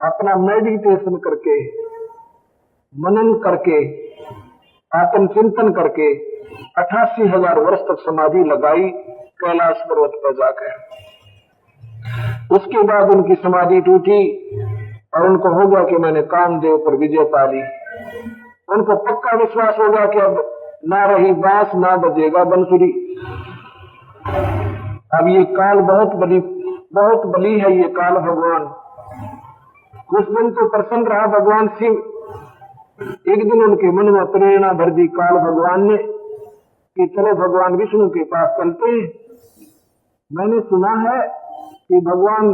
अपना मेडिटेशन करके, मनन करके, आत्मचिंतन करके 88,000 वर्ष तक समाधि लगाई कैलाश पर्वत पर जाकर। उसके बाद उनकी समाधि टूटी और उनको हो गया कि मैंने कामदेव पर विजय पा ली। उनको पक्का विश्वास होगा कि अब ना रही बांस, ना बजेगा बंसुरी। अब ये काल बहुत बली है, ये काल भगवान। कुछ दिन तो प्रसन्न रहा भगवान शिव, एक दिन उनके मन में प्रेरणा भर दी काल भगवान ने कि चलो भगवान विष्णु के पास चलते हैं। मैंने सुना है कि भगवान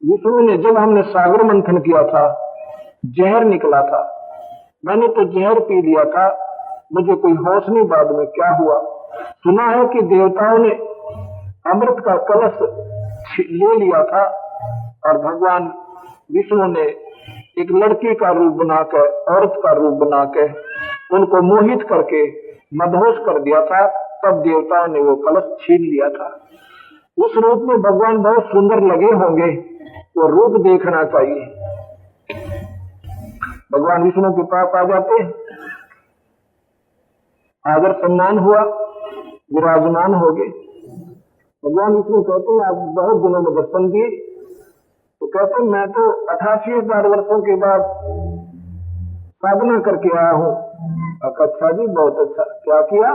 विष्णु ने, जब हमने सागर मंथन किया था जहर निकला था। मैंने तो जहर पी लिया था, मुझे कोई होश नहीं बाद में क्या हुआ। सुना है कि देवताओं ने अमृत का कलश ले लिया था और भगवान विष्णु ने एक लड़की का रूप बनाकर, औरत का रूप बनाकर उनको मोहित करके मदहोश कर दिया था। तब देवताओं ने वो कलश छीन लिया था। उस रूप में भगवान बहुत सुंदर लगे होंगे, वो रूप देखना चाहिए। भगवान विष्णु के पास आ जाते हैं, आदर सम्मान हुआ, विराजमान हो गए। भगवान विष्णु कहते हैं आप बहुत दिनों में दर्शन दिए। तो कहते हैं मैं तो 88,000 वर्षों के बाद साधना करके आया हूँ। अच्छा जी, बहुत अच्छा। क्या किया?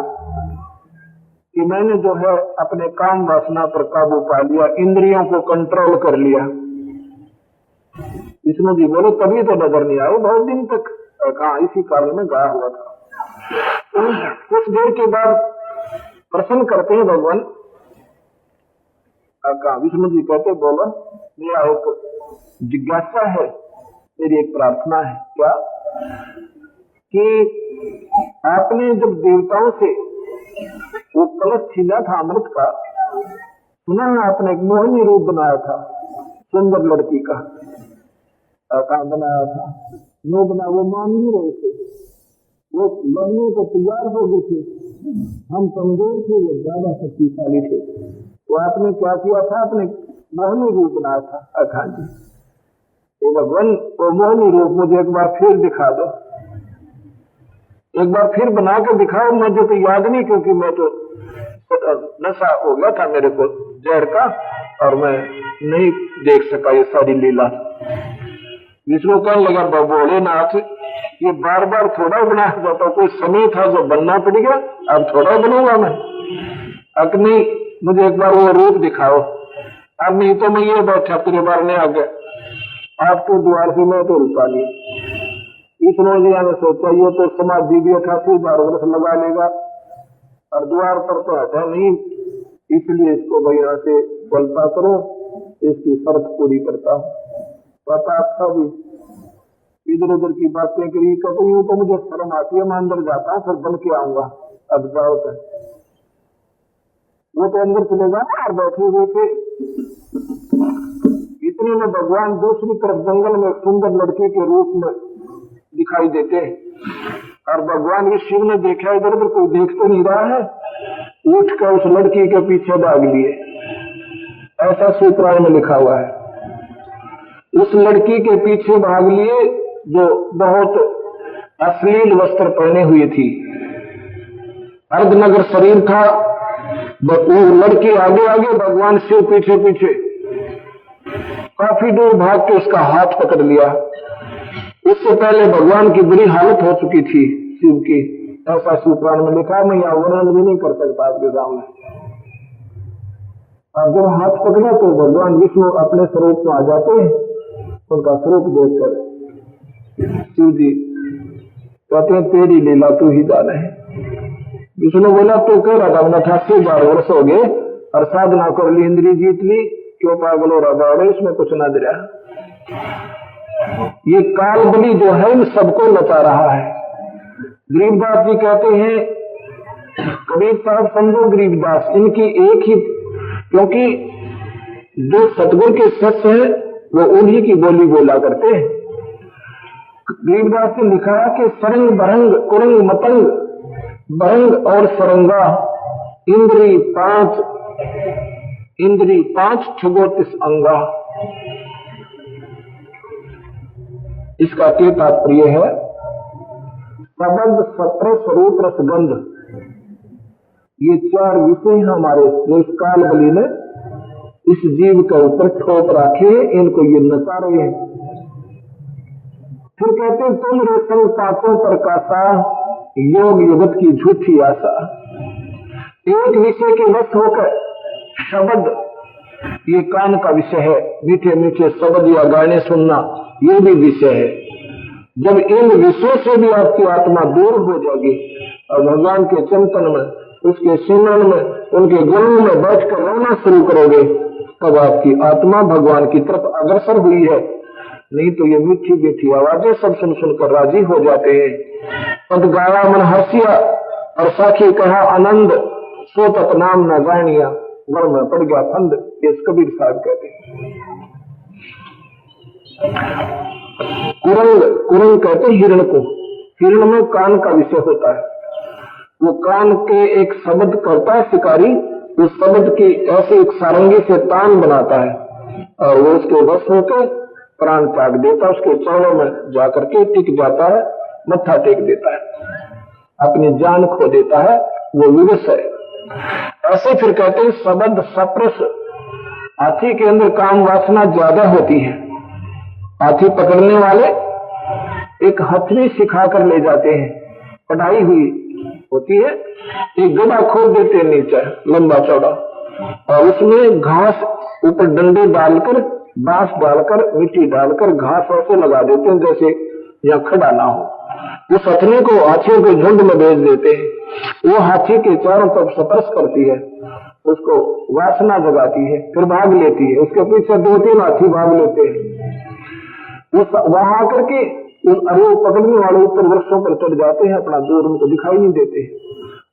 कि मैंने जो है अपने काम वासना पर काबू पा लिया, इंद्रियों को कंट्रोल कर लिया। विष्णु जी बोले तभी तो नजर नहीं आए बहुत दिन तक। कहा इसी कारण में गाया हुआ था। कुछ देर के बाद प्रश्न करते हैं भगवान। कहा विष्णु जी कहते बोलो मेरा एक जिज्ञासा है, मेरी एक प्रार्थना है। क्या? कि आपने जब देवताओं से वो कलश छीना था अमृत का, सुना है आपने एक मोहिनी रूप बनाया था सुंदर लड़की का। कहाँ बनाया था? वो बना, वो मान नहीं रहे थे, वो लगने को तैयार हो गए थे। हम कमजोर थे, वो ज्यादा शक्तिशाली थे। तो आपने क्या किया था? आपने मोहिनी रूप बनाया था। अखा जी तो भगवान वो मोहिनी रूप मुझे एक बार फिर दिखा दो, एक बार फिर बना के दिखाओ। मुझे तो याद नहीं, क्योंकि मैं तो नशा हो गया था मेरे को जहर का, और मैं नहीं देख सका ये सारी लीला। विष्णु कहने लगा भोलेनाथ ये बार बार थोड़ा बना जाता, कोई समय था जो बनना पड़ गया, अब थोड़ा बनूंगा मैं। अब नहीं, मुझे एक बार वो रूप दिखाओ। अब नहीं तो मैं ये बैठा तेरे बार में आ गया, आपके द्वार से मैं तो रुका नहीं। विष्णु जी ने सोचा ये तो समाधि भी 88,000 वर्ष लगा लेगा और द्वार पर तो हटा नहीं, इसलिए इसको भाई यहाँ से चलता करो, इसकी शर्त पूरी करता हूँ। पता अच्छा भी इधर उधर की बातें करी, कहते यूं तो मुझे शर्म आती है, मैं अंदर जाता हूँ फिर बन के आऊंगा। अब जाओ कर वो तो अंदर चले जाना और बैठे हुए थे। इतने में भगवान दूसरी तरफ जंगल में सुंदर लड़के के रूप में दिखाई देते और भगवान ये शिव ने देखा इधर उधर कोई देख तो नहीं रहा है, उठ कर उस लड़की के पीछे भाग लिए। ऐसा सूत्राओं में लिखा हुआ है। उस लड़की के पीछे भाग लिए जो बहुत अश्लील वस्त्र पहने हुए थी, अर्धनगर शरीर था। वो लड़की आगे आगे, भगवान शिव पीछे पीछे। काफी दूर भाग के उसका हाथ पकड़ लिया। इससे पहले भगवान की बुरी हालत हो चुकी थी शिव की, ऐसा सूत्राण में लिखा। मैं यह वर्णन भी नहीं कर सकता आपके सामने। और जब हाथ पकड़ा तो भगवान विष्णु अपने स्वरूप में आ जाते हैं। उनका स्वरूप देखकर शिव जी कहते हैं तेरी लीला तू ही जाने है। विष्णु बोला तो कह रहा था 88,000 वर्ष हो गए और साधना कर ली, इंद्री जीत ली, क्यों पागल हो रहा था? इसमें कुछ ना दे रहा। ये काल बलि जो है इन सबको नचा रहा है। गरीबदास जी कहते हैं, कबीर साहब समझो गरीबदास इनकी एक ही, क्योंकि जो सतगुरु के सत्य है वो उन्हीं की बोली बोला करते हैं। गरीबदास ने लिखा है कि सरंग बरंग कुरंग मतंग बरंग और सरंगा इंद्री पांच ठगोतिस अंगा। इसका क्या तात्पर्य है? शब्द सत्र स्वरूप रसगंध, ये 4 विषय हमारे इस काल बलि ने इस जीव के ऊपर ठोक रखे, इनको ये नचा रहे हैं। फिर कहते हैं तुम रे संग पापों पर कासा, योग युगत की झूठी आशा। एक विषय के वश होकर शब्द, ये कान का विषय है, मीठे मीठे शब्द या गाने सुनना ये भी विषय है। जब इन विषयों से भी आपकी आत्मा दूर हो जाएगी और भगवान के चिंतन में, उसके सिमरन में, उनके गुणों में बैठकर रोना शुरू करोगे, तब आपकी आत्मा भगवान की तरफ अग्रसर हुई है। नहीं तो ये मीठी मीठी आवाजें सब सुन सुनकर राजी हो जाते हैं। पद गाया मन हर्षिया और साखी कहा आनंद, सो तप नाम न जानिया, गढ़ में पड़ गया फंद, ये कबीर साहब कहते हैं। कुरंग, कुरंग कहते हैं हिरण को। हिरण में कान का विषय होता है, वो कान के एक शब्द करता है शिकारी, उस शब्द की ऐसे एक सारंगी से तान बनाता है और वो उसके वश होकर प्राण त्याग देता है, उसके चरणों में जाकर के टिक जाता है, मत्था टेक देता है, अपनी जान खो देता है, वो विवश है। ऐसे फिर कहते हैं शब्द सप्रस, हाथी के अंदर काम वासना ज्यादा होती है। हाथी पकड़ने वाले एक हथनी सिखा कर ले जाते हैं, पढ़ाई हुई होती है, एक गड्ढा खोद देते हैं नीचे लंबा चौड़ा, और उसमें घास ऊपर डंडे डालकर, बांस डालकर, मिट्टी डालकर घास ऐसे लगा देते हैं जैसे यहाँ खड़ा ना हो। उस हथनी को हाथियों के झुंड में भेज देते हैं, वो हाथी के चारों तरफ स्पर्श करती है, उसको वासना जगाती है, फिर भाग लेती है, उसके पीछे 2-3 हाथी भाग लेते हैं। उस वहां आकर के अरे पकड़ने वाले ऊपर वृक्षों पर चढ़ जाते हैं, अपना दूर उनको दिखाई नहीं देते।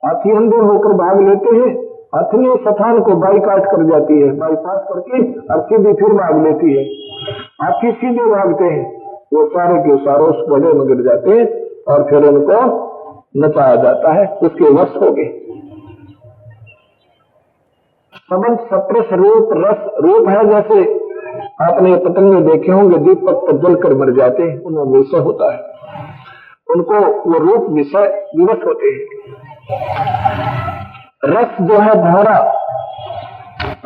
हाथी अंधे होकर भाग लेते हैं, हथनी स्थान को बाईकाट कर जाती है, बाईपास करके और सीधी फिर भाग लेती है। हाथी सीधे भागते हैं, वो सारे के सारे उस गड्ढे में गिर जाते हैं और फिर उनको नचाया जाता है, उसके वश हो गए। सबंध सप्रस रूप रस, रूप है जैसे आपने पतंगे देखे होंगे दीपक पर जलकर मर जाते हैं, उनमें विषय होता है, उनको वो रूप विषय विवश होते हैं। रस जो है भौरा,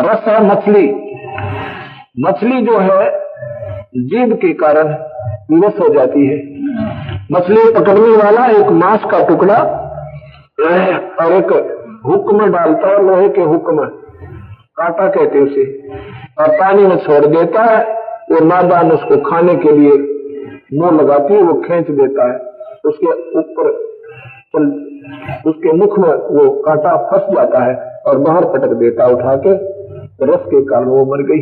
रस है मछली, मछली जो है जीभ के कारण विवश हो जाती है। मछली पकड़ने वाला एक मांस का टुकड़ा और एक हुक में डालता है, लोहे के हुक में, कांटा कहते उसे, और पानी में छोड़ देता है, वो नादान उसको खाने के लिए मुंह लगाती है, वो खींच देता है, उसके ऊपर उसके मुख में वो कांटा फंस जाता है और बाहर पटक देता, उठा के रस के कारण वो मर गई,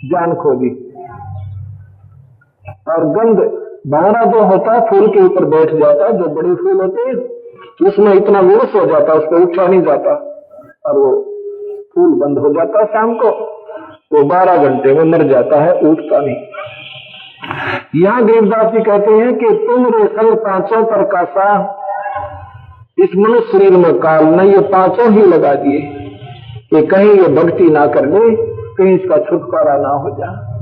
जान खो दी। और गंध, भावना जो होता है फूल के ऊपर बैठ जाता है, जो बड़े फूल होते हैं उसमें इतना विवश हो जाता है, उस पर उठा नहीं जाता और वो फूल बंद हो जाता है, शाम को वो 12 घंटे में मर जाता है, उठता नहीं। यहाँ देवदास जी कहते हैं कि तुम रे संग पांचों पर कासा, इस मनुष्य शरीर में काल ने ये पांचों ही लगा दिए कि कहीं ये भक्ति ना कर ले, कहीं इसका छुटकारा ना हो जाए।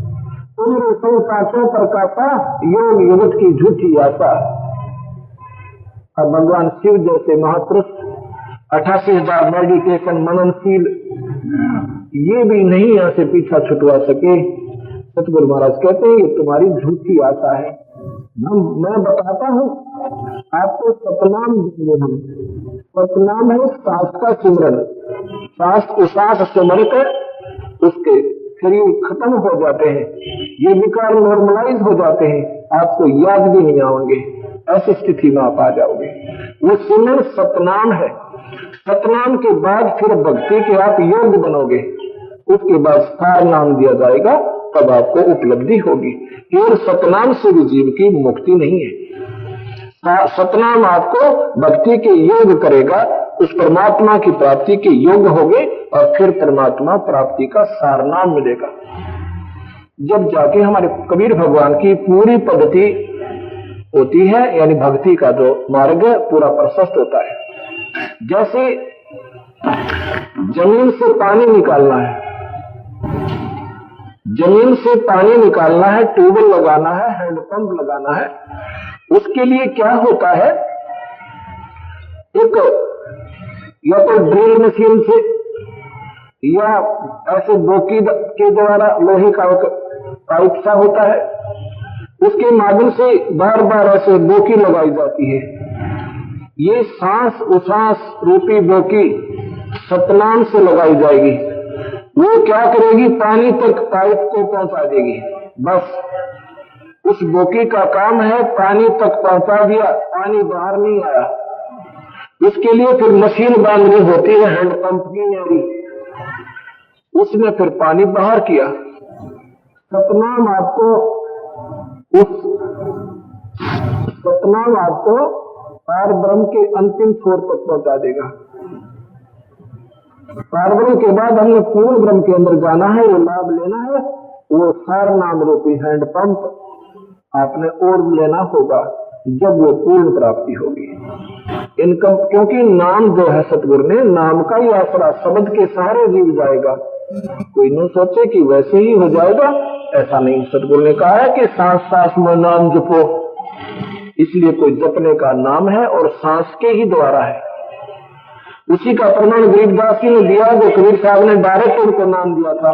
तुम रे संग पांचों पर कासा, योग युगत की झूठी आशा। अब भगवान शिव जैसे महापुरुष 88,000 मेडिटेशन मननशील, ये भी नहीं यहाँ से पीछा छुटवा सके। सतगुरु महाराज कहते हैं ये तुम्हारी झूठी आशा है। मैं बताता हूँ आपको सतनाम देंगे हम। सतनाम है सांस का सिमरन, सांस को सांस सिमर कर उसके शरीर खत्म हो जाते हैं, ये विकार नॉर्मलाइज हो जाते हैं, आपको याद भी नहीं आएंगे, ऐसी स्थिति में आप आ जाओगे। वो सिमरन सतनाम है। सतनाम के बाद फिर भक्ति के आप योग्य बनोगे, उसके बाद सार नाम दिया जाएगा, तब आपको उपलब्धि होगी। केवल सतनाम से भी जीव की मुक्ति नहीं है। सतनाम आपको भक्ति के योग करेगा, उस परमात्मा की प्राप्ति के योग होगे और फिर परमात्मा प्राप्ति का सार नाम मिलेगा। जब जाके हमारे कबीर भगवान की पूरी पद्धति होती है, यानी भक्ति का जो मार्ग पूरा प्रशस्त होता है। जैसे जमीन से पानी निकालना है, जमीन से पानी निकालना है, ट्यूबवेल लगाना है, हैंडपंप लगाना है, उसके लिए क्या होता है, एक या तो ड्रिल मशीन से या ऐसे बोकी के द्वारा लोहे का पाइप सा होता है, उसके माध्यम से बार बार ऐसे बोकी लगाई जाती है। ये सांस उसास रूपी बोकी सतनाम से लगाई जाएगी। वो क्या करेगी, पानी तक पाइप को पहुंचा देगी। बस उस बोकी का काम है पानी तक पहुंचा दिया, पानी बाहर नहीं आया। इसके लिए फिर मशीन बांधनी होती है, हैंडपंप की नारी, उसने फिर पानी बाहर किया। सतनाम आपको उस सतनाम आपको पार ब्रह्म के अंतिम छोर तक पहुंचा देगा। पार ब्रह्म के बाद हमने पूर्ण ब्रह्म के अंदर जाना है, वो लाभ लेना है, वो सार नाम रूपी हैंड पंप आपने और लेना होगा जब वो पूर्ण प्राप्ति होगी। इनका क्योंकि नाम जो है सतगुरु ने नाम का ही आसरा, शब्द के सहारे जीव जाएगा। कोई न सोचे कि वैसे ही हो जाएगा, ऐसा नहीं। सतगुरु ने कहा है कि सांस सांस में नाम जपो, इसलिए कोई जपने का नाम है और सांस के ही द्वारा है। उसी का प्रमाण गरीबदास जी ने दिया, जो कबीर साहब ने डायरेक्ट उनको नाम दिया था।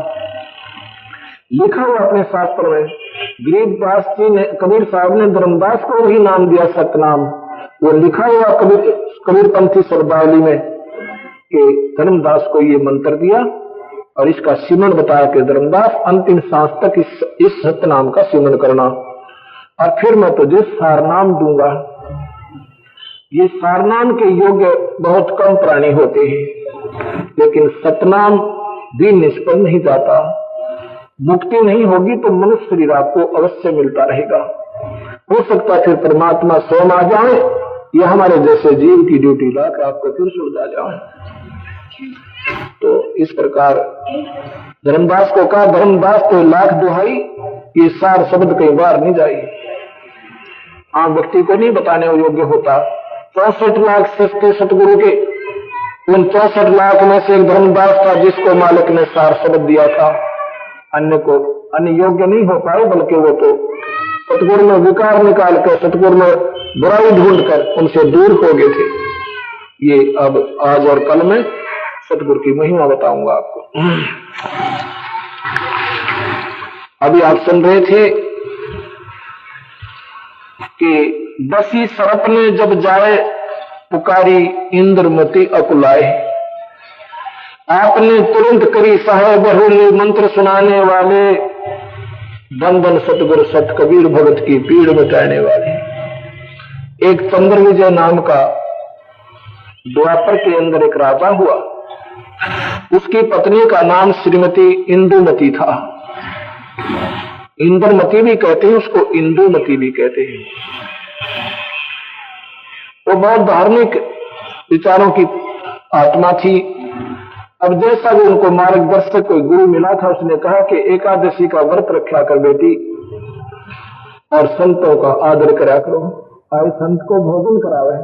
लिखा हुआ अपने शास्त्र में, गरीबदास जी ने, कबीर साहब ने धर्मदास को भी नाम दिया सतनाम। वो लिखा हुआ कबीरपंथी शब्दावली में कि धर्मदास को ये मंत्र दिया और इसका सिमरन बताया कि धर्मदास अंतिम सांस तक इस सतनाम का सिमरन करना, और फिर मैं तुझे सारनाम दूंगा। ये सारनाम के योग्य बहुत कम प्राणी होते हैं, लेकिन सतनाम भी निष्फल नहीं जाता। मुक्ति नहीं होगी तो मनुष्य शरीर आपको अवश्य मिलता रहेगा। हो सकता है फिर परमात्मा स्वयं आ जाए या हमारे जैसे जीव की ड्यूटी लाकर आपको फिर सुलझा जाए। तो इस प्रकार धर्मदास को कहा, धर्मदास तो लाख दुहाई, ये सार शब्द कई बार नहीं जाई। आम व्यक्ति को नहीं बताने योग्य होता। 64 लाख सस्ते सतगुरु के, उन 64 लाख में से एक धर्मदास था जिसको मालिक ने सार शब्द दिया था। अन्य योग्य नहीं हो पाए, बल्कि वो तो सतगुरु में विकार निकाल कर, सतगुरु में बुराई ढूंढ कर उनसे दूर हो गए थे। ये अब आज और कल में सतगुरु की महिमा बताऊंगा आपको। अभी आप सुन रहे थे कि बसी सरप ने जब जाए पुकारी इंद्रमती अकुलाए, आपने तुरंत करी साहेब बहुली मंत्र सुनाने वाले, बंधन सतगुरु सत कबीर भगत की पीड़ मिटाने वाले। एक चंद्र विजय नाम का द्वापर के अंदर एक राजा हुआ, उसकी पत्नी का नाम श्रीमती इंदुमती था। इंद्रमती भी कहते हैं उसको, इंदुमती भी कहते हैं। वो बहुत धार्मिक विचारों की आत्मा थी। अब जैसा भी उनको मार्गदर्शक कोई गुरु मिला था, उसने कहा कि एकादशी का व्रत रखा कर बेटी, और संतों का आदर करा करो, आए संत को भोजन करावे,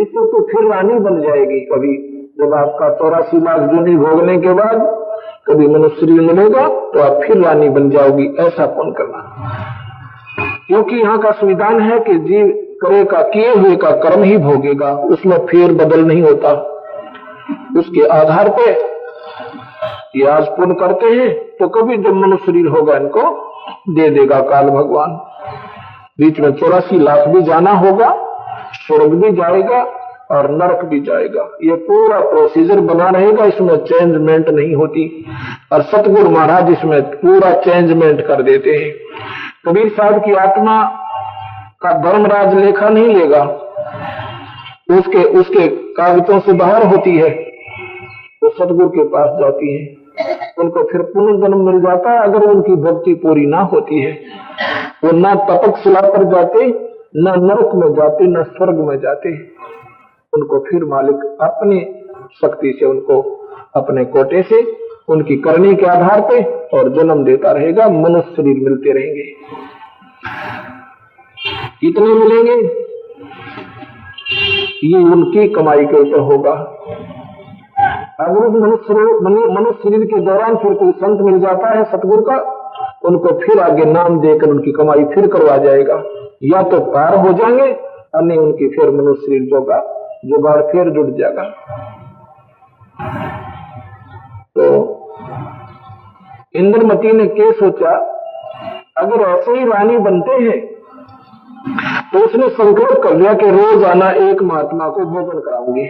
इससे तो फिर रानी बन जाएगी। कभी जब आपका 84 लाख जूनी भोगने के बाद कभी मनुष्य शरीर मिलेगा तो आप फिर रानी बन जाओगी, ऐसा कौन करना। क्योंकि यहाँ का संविधान है कि जीव करेगा, किए हुए का कर्म ही भोगेगा, उसमें फेर बदल नहीं होता। उसके आधार पे ये आज पुण्य करते हैं तो कभी जब मनुष्य शरीर होगा इनको दे देगा काल भगवान। बीच में 84 लाख भी जाना होगा, स्वर्ग भी जाएगा और नरक भी जाएगा। ये पूरा प्रोसीजर बना रहेगा, इसमें चेंजमेंट नहीं होती। और सतगुरु महाराज इसमें पूरा चेंजमेंट कर देते हैं। कबीर साहब की आत्मा का धर्मराज लेखा नहीं लेगा, उसके कागजों से बाहर होती है, वो सतगुरु के पास जाती है, उनको फिर पुनर्जन्म मिल जाता है। अगर उनकी भक्ति पूरी ना होती है, वो ना तपकशिला पर जाते, न नरक में जाते, न स्वर्ग में जाते। उनको फिर मालिक अपनी शक्ति से, उनको अपने कोटे से, उनकी करनी के आधार पे और जन्म देता रहेगा। मनुष्य शरीर मिलते रहेंगे। कितने मिलेंगे ये उनकी कमाई के ऊपर होगा। अगर उस मनुष्य शरीर के दौरान फिर कोई संत मिल जाता है सतगुरु का, उनको फिर आगे नाम देकर उनकी कमाई फिर करवा जाएगा। या तो पार हो जाएंगे, अन्य उनकी फिर मनुष्य शरीर होगा, जुगाड़ फिर जुट जाएगा। तो इंद्रमती ने क्या सोचा, अगर ऐसे ही रानी बनते हैं तो उसने संकल्प कर लिया कि रोज आना एक महात्मा को भोजन कराऊंगी।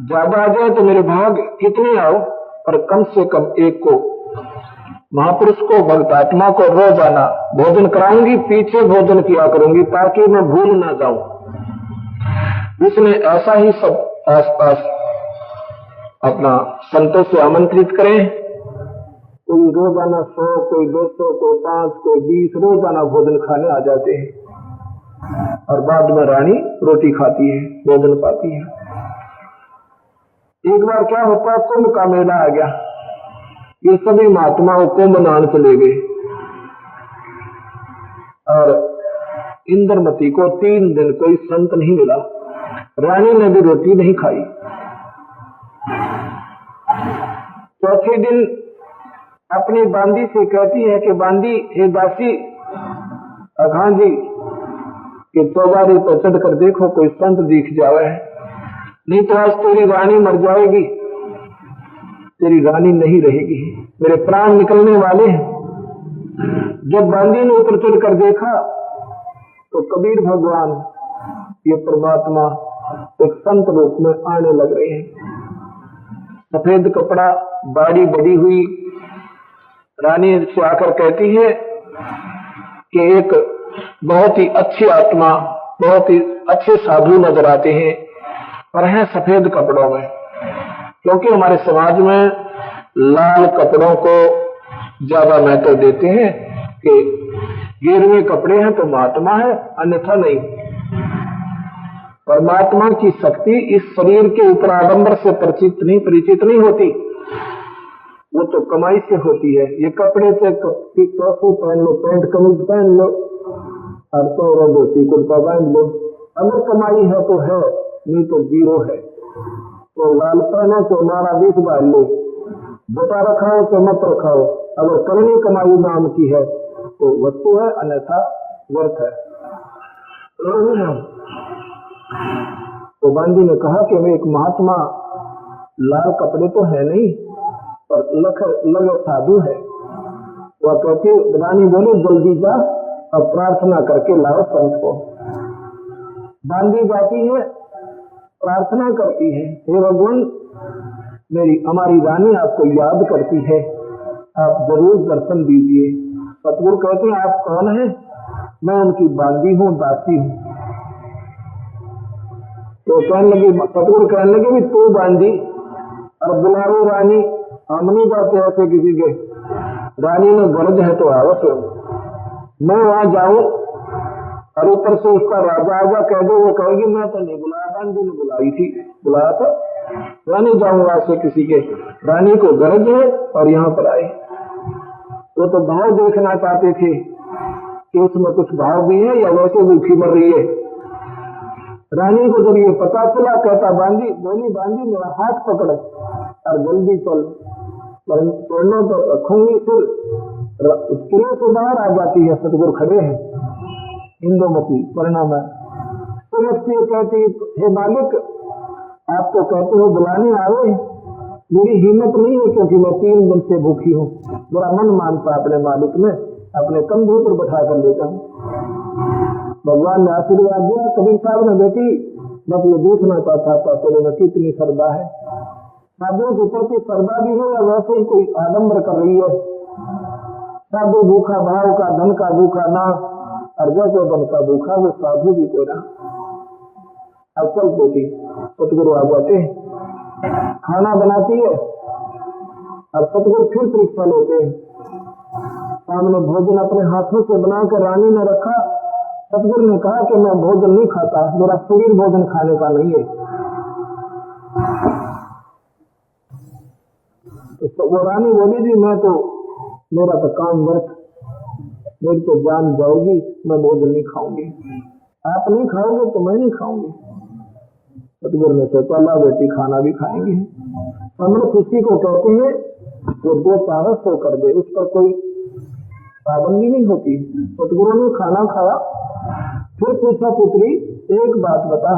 ज्यादा आ जाए तो मेरे भाग, कितने आओ पर कम से कम एक को, महापुरुष को, भक्त आत्मा को रोज आना भोजन कराऊंगी। पीछे भोजन किया करूंगी ताकि मैं भूल ना जाऊं। उसने ऐसा ही सब आसपास अपना संतों से आमंत्रित करें। कोई रोजाना 100, कोई 200, कोई 5, कोई 20 रोजाना भोजन खाने आ जाते हैं और बाद में रानी रोटी खाती है, भोजन पाती है। एक बार क्या होता है, कुंभ का मेला आ गया, ये सभी महात्माओं कुंभ नहाने चले गए और इंद्रमती को 3 दिन कोई संत नहीं मिला। रानी ने भी रोटी नहीं खाई। चौथे दिन अपनी बांदी से कहती है कि बांदी, हे दासी अघा जी कि चौबारी पर चढ़ कर देखो कोई संत दिख जावे है, नहीं तो आज तेरी रानी मर जाएगी, तेरी रानी नहीं रहेगी, मेरे प्राण निकलने वाले हैं। जब बांदी ने ऊपर चढ़ कर देखा तो कबीर भगवान, ये परमात्मा एक संत रूप में आने लग रहे हैं। सफेद कपड़ा, दाढ़ी बड़ी हुई। रानी से आकर कहती है कि एक बहुत ही अच्छी आत्मा, बहुत ही अच्छे साधु नजर आते हैं और हैं सफेद कपड़ों में, क्योंकि हमारे समाज में लाल कपड़ों को ज्यादा महत्व देते हैं कि गेरुए कपड़े हैं तो महात्मा है, अन्यथा नहीं। परमात्मा की शक्ति इस शरीर के ऊपर आडंबर से परिचित नहीं होती, वो तो कमाई से होती है। ये कपड़े से टॉफी पहन लो, पैंट कमीज पहन लो और तो धोती कुर्ता पहन लो, अगर कमाई है तो है, नहीं तो जीरो है। तो लाल पहनो तो नारा 20 बार लो, बता रखाओ तो मत रखाओ, अगर करनी कमाई नाम की है तो वस्तु है, अन्यथा व्यर्थ है। तो बांदी ने कहा कि मैं एक महात्मा, लाल कपड़े तो है नहीं पर लग साधु है। वह कहती, रानी बोली जल्दी जा और प्रार्थना करके लाओ संत को। बांदी जाती है, प्रार्थना करती है, हे भगवान हमारी रानी आपको याद करती है, आप जरूर दर्शन दीजिए। सतगुरु कहते हैं आप कौन हैं? मैं उनकी बांदी हूँ, दासी हूँ। तो सतगुरु कहने लगे भी तू बांदी और बुलाओ रानी, हम नहीं जाते ऐसे किसी के, रानी में गरज है तो आवत हो, मैं वहां जाऊं और ऊपर से उसका राजा आजा कह दो, वो कहेगी मैं तो नहीं बुलाया, बांदी ने बुलाई थी, बुलाया था, मैं नहीं जाऊंगा ऐसे किसी के। रानी को गरज है और यहाँ पर आए। वो तो भाव देखना चाहते थे कि उसमें कुछ भाव भी है या वैसे भूखी मर रही है। रानी को जब ये पता चला, कहता बांदी बोली, बांदी मेरा हाथ पकड़ और जल्दी चल, तोड़ना तो रखूंगी। फिर किले से बाहर आ जाती है, सतगुरु खड़े हैं, इंदुमती परिणाम है। समझती कहती, हे मालिक आपको कहते हो बुलाने आए, मेरी हिम्मत नहीं है क्योंकि मैं 3 दिन से भूखी हूँ। मेरा मन मानता अपने मालिक में अपने कंधे पर बैठा कर लेता हूँ। भगवान ने आशीर्वाद दिया। कबीर साहब ने बेटी बस ये देखना चाहता था तेरे में कितनी श्रद्धा है, साधुओं के प्रति श्रद्धा भी है या वैसे ही कोई आडंबर कर रही है। साधु भूखा भाव का, धन का भूखा ना, और जैसे धन का भूखा वो साधु भी कोई ना। अब चल बेटी, सतगुरु आ जाते हैं, खाना बनाती है और सतगुरु फिर परीक्षा लेते हैं। सामने भोजन अपने हाथों से बनाकर रानी ने रखा। सतगुरु ने कहा कि मैं भोजन नहीं खाता, मेरा शरीर भोजन खाने का नहीं है। तो वो रानी बोली जी मैं तो, मेरा तो काम व्यर्थ, मेरी तो जान जाएगी, मैं भोजन नहीं खाऊंगी। आप नहीं खाओगे तो मैं नहीं खाऊंगी। सतगुरु ने सोचा ला बेटी खाना भी खाएंगे। हमने किसी को कहते हैं वो 2 चावल सो कर दे, उस पर कोई पाबंदी नहीं होती। सतगुरु ने खाना खाया, फिर पूछा पुत्री एक बात बता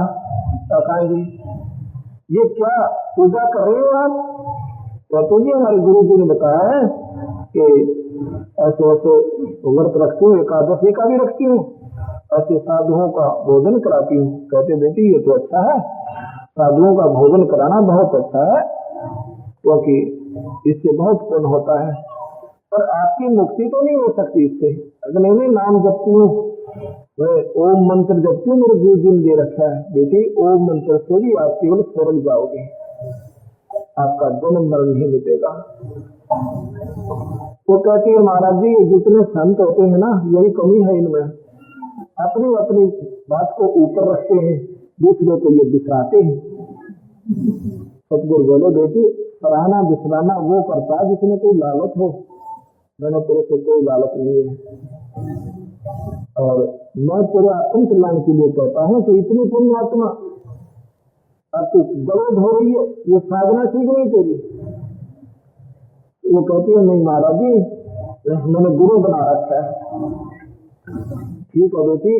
काका जी, ये क्या पूजा कर रहे हो आप? कहते जी हमारे गुरु जी ने बताया है कि ऐसे ऐसे व्रत रखती हूँ, एकादशी का भी रखती हूँ, ऐसे साधुओं का भोजन कराती हूँ। कहते बेटी ये तो अच्छा है, साधुओं का भोजन कराना बहुत अच्छा है क्योंकि इससे बहुत पुण्य होता है, पर आपकी मुक्ति तो नहीं हो सकती इससे। अगर नहीं नाम जपती हूँ, मैं ओम मंत्र जपती हूँ, मेरे गुरु जी ने दे रखा है बेटी, ओम मंत्र से भी आप केवल स्वर्ग जाओगे, आपका जन्म मरण नहीं मिटेगा। वो कहती है महाराज जी, जितने संत होते हैं ना, यही कमी है इनमें, अपनी अपनी बात को ऊपर रखते हैं, दूसरे को ये बिसराते हैं। सतगुरु बोले बेटी, सराहना बिसराना वो करता है जिसने कोई लालच हो। मैंने तेरे से कोई लालच नहीं है, और मैं तेरे आत्म कल्याण के लिए कहता हूँ कि इतनी पुण्यात्मा अब तू गलत हो रही है, ये साधना ठीक नहीं तेरी। वो कहती है नहीं महाराज जी, मैंने गुरु बना रखा है। ठीक है बेटी,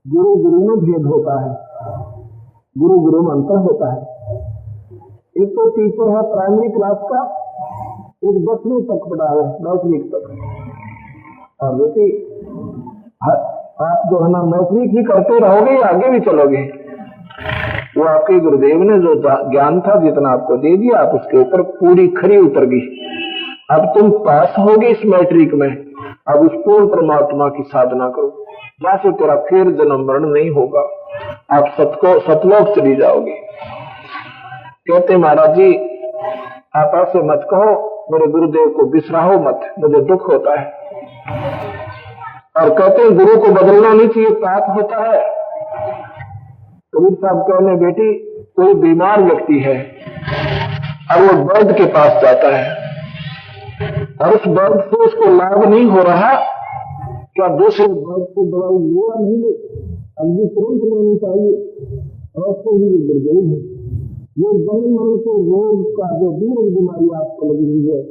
गुरु गुरु में भेद होता है, गुरु गुरु में अंतर होता है। एक तो टीचर है प्राइमरी क्लास का, एक 10वीं तक पढ़ावे, 9वीं तक। और बेटी आप जो है ना नौकरी ही करते रहोगे या आगे भी चलोगे? वो आपके गुरुदेव ने जो ज्ञान था जितना आपको दे दिया, आप उसके ऊपर पूरी खरी उतर गई। अब तुम पास होगे इस मैट्रिक में, अब उस पूर्ण परमात्मा की साधना करो, जहां से तेरा फिर जन्म मरण नहीं होगा, आप सतलोक चली जाओगे। कहते महाराज जी, आप ऐसे मत कहो, मेरे गुरुदेव को बिसराओ मत, मुझे दुख होता है। और कहते हैं गुरु को बदलना नहीं चाहिए, पाप होता है। कबीर साहब कहने बेटी, कोई बीमार व्यक्ति है और वो वैद्य के पास जाता है, और उस वैद्य से उसको लाभ नहीं हो रहा, क्या दूसरे वैद्य से दवाई लेना नहीं ले, अभी तुरंत लेनी चाहिए। ऐसे ही ये गुरुदेव है, ये जन्म मरण के रोग का जो दीर्घ बीमारी आपको लगी हुई है,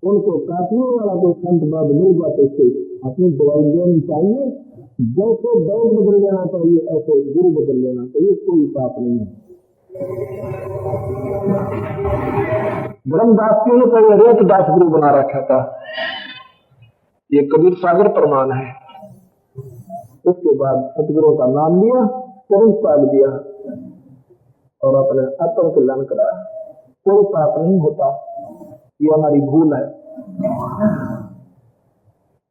उनको काटने वाला कोई संत बाद मिल जाते से अपनी दवाई लेनी चाहिए। जैसे वैद्य बदल लेना चाहिए, ऐसे गुरु बदल लेना चाहिए, कोई पाप नहीं है। ब्रह्मदास जी ने पहले रेत दास गुरु बना रखा था, ये कबीर सागर प्रमाण है। उसके बाद सतगुरु का नाम लिया, तुरंत त्याग दिया और अपने आत्म कल्याण कराया। कोई पाप नहीं होता, ये हमारी भूल है।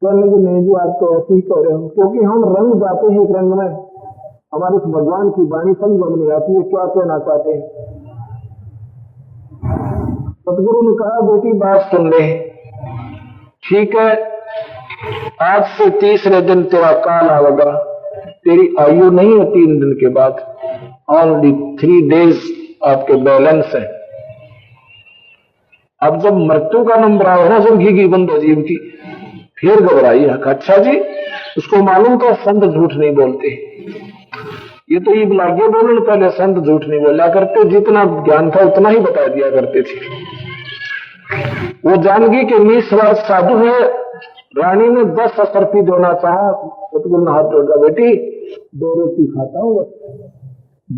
कहने की नहीं जी, आप तो ऐसे ही कह रहे हो, क्योंकि हम रंग जाते हैं एक रंग में, हमारे इस भगवान की वाणी समझ नहीं आती है क्या कहना चाहते हैं। सतगुरु ने कहा बेटी बात सुन ले, ठीक है, आज से तीसरे दिन तेरा काल आएगा, तेरी आयु नहीं है 3 दिन के बाद, ओनली 3 days आपके बैलेंस है। अब जब मृत्यु का नंबर आए ना जिंदगी बंद जीव की, फिर घबराइए। अच्छा जी, उसको मालूम था संत झूठ नहीं बोलते, ये तो ये बुलाइए बोलने पहले संत झूठ नहीं बोला करते, जितना ज्ञान था उतना ही बता दिया करते थे। वो जान गई कि निस्वार्थ साधु है। रानी ने 10 असरफी देना चाहा, सतगुरु ने हाथ जोड़ा, बेटी 2 रोटी खाता हूँ,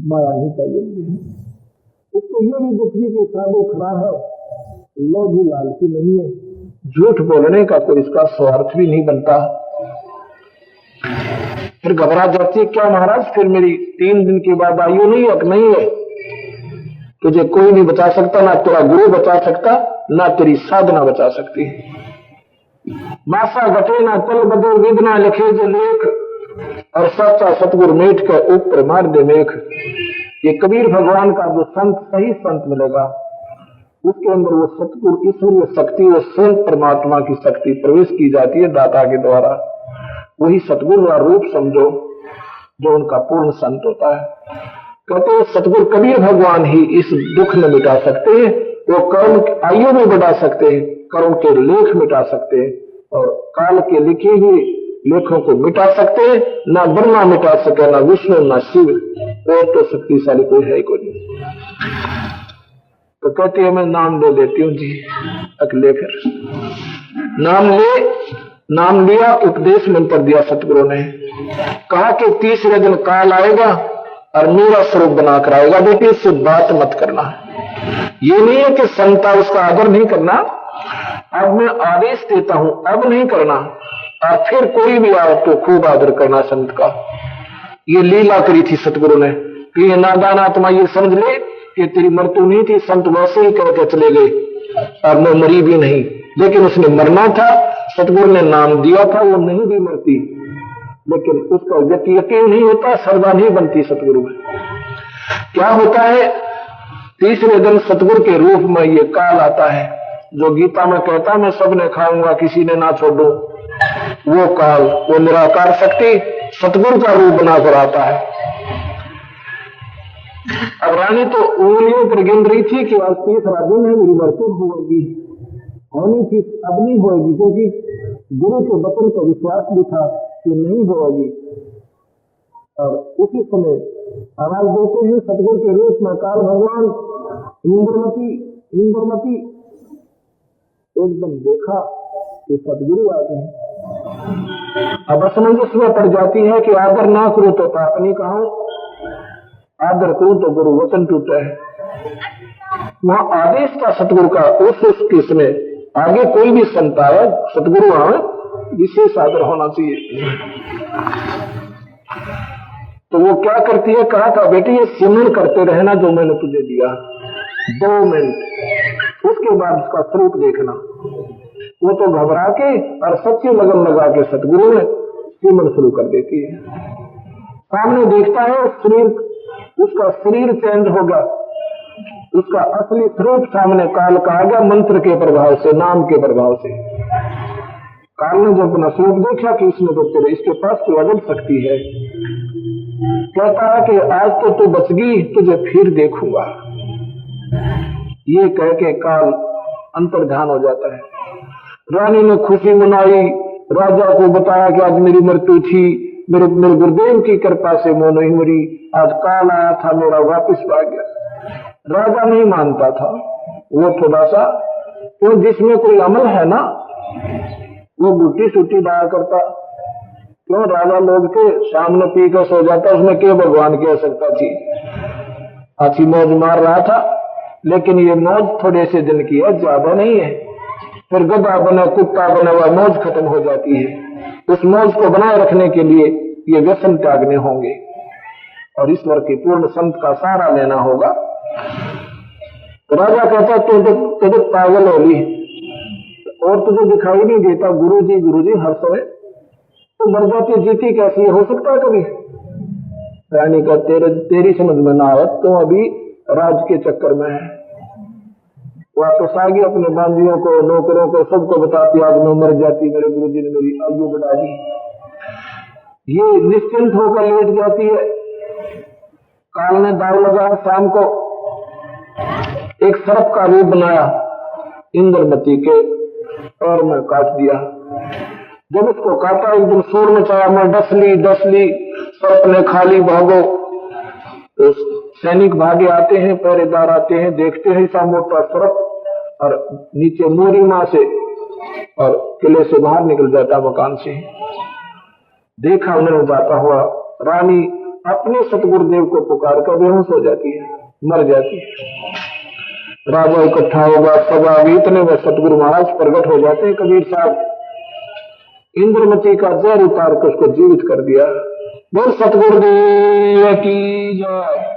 माया नहीं चाहिए मुझे। उसको ये भी दुखी कि साधु खड़ा है, लोभ भी लालची नहीं है, झूठ बोलने का कोई इसका स्वार्थ भी नहीं बनता। फिर घबरा जाती है, क्या महाराज फिर मेरी 3 दिन के बाद आयु नहीं है? नहीं है, तुझे कोई नहीं बचा सकता, ना तेरा गुरु बचा सकता, ना तेरी साधना बचा सकती। मासा घटे ना तल बदे विधना लिखे जो लेख, और सच्चा सतगुरु मेट के ऊपर मार दे मेघ। ये कबीर भगवान का जो संत, सही संत मिलेगा, उसके अंदर वो सतगुरु ईश्वरीय शक्ति, वो स्वयं परमात्मा की शक्ति प्रवेश की जाती है दाता के द्वारा। वही सतगुरु का रूप समझो जो उनका पूर्ण संत होता है। कहते हैं सतगुरु कबीर भगवान ही इस दुख में मिटा सकते हैं, वो कर्म आयु में बढ़ा सकते हैं, कर्म के लेख मिटा सकते हैं, और काल के लिखे हुए लेखों को मिटा सकते हैं। ना ब्रह्मा मिटा सके, ना विष्णु, ना शिव, और तो शक्तिशाली कोई है कोई नहीं। तो कहते हैं मैं नाम ले लेती हूँ जी, अगले फिर नाम लिया, उपदेश मंत्र दिया सतगुरु ने, कहा कि तीसरे दिन काल आएगा और मेरा स्वरूप बना कर आएगा, बेटी इससे बात मत करना। ये नहीं है कि संता उसका आदर नहीं करना, अब मैं आदेश देता हूं अब नहीं करना, और फिर कोई भी आए तो खूब आदर करना संत का। ये लीला करी थी सतगुरु ने कि ये नादान आत्मा ये समझ ले कि तेरी मृत्यु नहीं थी, संत वैसे ही कहकर चले गए और मैं मरी भी नहीं, लेकिन उसने मरना था, सतगुरु ने नाम दिया था, वो नहीं भी मरती, लेकिन उसका यकीन नहीं होता, श्रद्धा नहीं बनती सतगुरु में। क्या होता है, तीसरे दिन सतगुरु के रूप में ये काल आता है, जो गीता में कहता मैं सबने खाऊंगा किसी ने ना छोड़ू, वो काल, वो निराकार शक्ति सतगुरु का रूप बनाकर आता है। अब रानी तो उंगलियों पर गिन रही थी कि आज 30 दिन है, मेरी मृत्यु होगी, होनी थी, अब नहीं होगी, क्योंकि गुरु के वचन को विश्वास भी था कि नहीं होगी। और उसी समय आवाज देते हैं सतगुरु के रूप में काल भगवान इंद्रमती एकदम देखा कि सतगुरु आ गए। अब असमंजस में पड़ जाती है कि आदर ना करो तो पाप नहीं कहा, आदर करो तो गुरु वचन टूटा है। वहां आदेश था सतगुरु का, उस किसमें आगे कोई भी संत आए सतगुरु आए विशेष आदर होना चाहिए। तो वो क्या करती है, कहा था बेटी ये सिमरन करते रहना जो मैंने तुझे दिया 2 मिनट, उसके बाद उसका स्वरूप देखना। वो तो घबरा के और सच्ची लगन लगा के सतगुरु में सिमरन शुरू कर देती है। सामने देखता है शरीर, उसका शरीर चेंज होगा, उसका असली स्वरूप सामने काल का आ गया मंत्र के प्रभाव से, नाम के प्रभाव से। काल ने जब अपना स्वरूप देखा कि इसमें तो तेरे इसके पास तो अजब शक्ति है, कहता है कि आज तो तू बच गई, तुझे फिर देखूंगा। ये कह के काल अंतर्धान हो जाता है। रानी ने खुशी मनाई, राजा को बताया कि आज मेरी मृत्यु थी, मेरे गुरुदेव की कृपा से मैं नहीं मरी, आज काल आया था मेरा वापिस आ गया। राजा नहीं मानता था, वो थोड़ा सा तो जिसमें कोई अमल है ना वो गुट्टी सुट्टी डाला करता। क्यों राजा लोग के सामने पी कर सो जाता, उसमें क्या भगवान की आवश्यकता थी। अच्छी मौज मार रहा था, लेकिन ये मौज थोड़े से दिन की है, ज्यादा नहीं है। फिर गधा बना कुत्ता बना हुआ मौज खत्म हो जाती है। उस मौज को बनाए रखने के लिए ये व्यसन त्यागने होंगे और ईश्वर की पूर्ण संत का सहारा लेना होगा। तो राजा कहता तुझे पागल होली और तुझे दिखाई नहीं देता गुरुजी हर समय, तो मर जाती जीती कैसी हो सकता है कभी। रानी का तेरी समझ में ना आए, तो अभी राज के चक्कर में है। वापस आ गई, अपने बांधियों को नौकरों को सबको बताती आज मैं मर जाती, मेरे गुरुजी ने मेरी आयु बढ़ा दी। ये निश्चिंत होकर लेट जाती है। काल ने दाव लगा, शाम को एक सर्प का रूप बनाया इंद्रमती के और मैं काट दिया। जब उसको काटा एक दिन शोर मचाया, मैं डसली सर्प ने खा ली, भागो। तो सैनिक भागे आते हैं, पहरेदार आते हैं, देखते हैं ऐसा मोटा सर्प और नीचे मोरी मां से और किले से बाहर निकल जाता मकान से। देखा उन्हें जाता हुआ, रानी अपने सतगुरुदेव को पुकार कर बेहोश हो जाती है, मर जाती है। राजा इकट्ठा होगा, सभा इतने में सतगुरु महाराज प्रकट हो जाते हैं। कबीर साहब इंद्रमती का जहर उतार कर उसको जीवित कर दिया। बोल सतगुरुदेव की जय।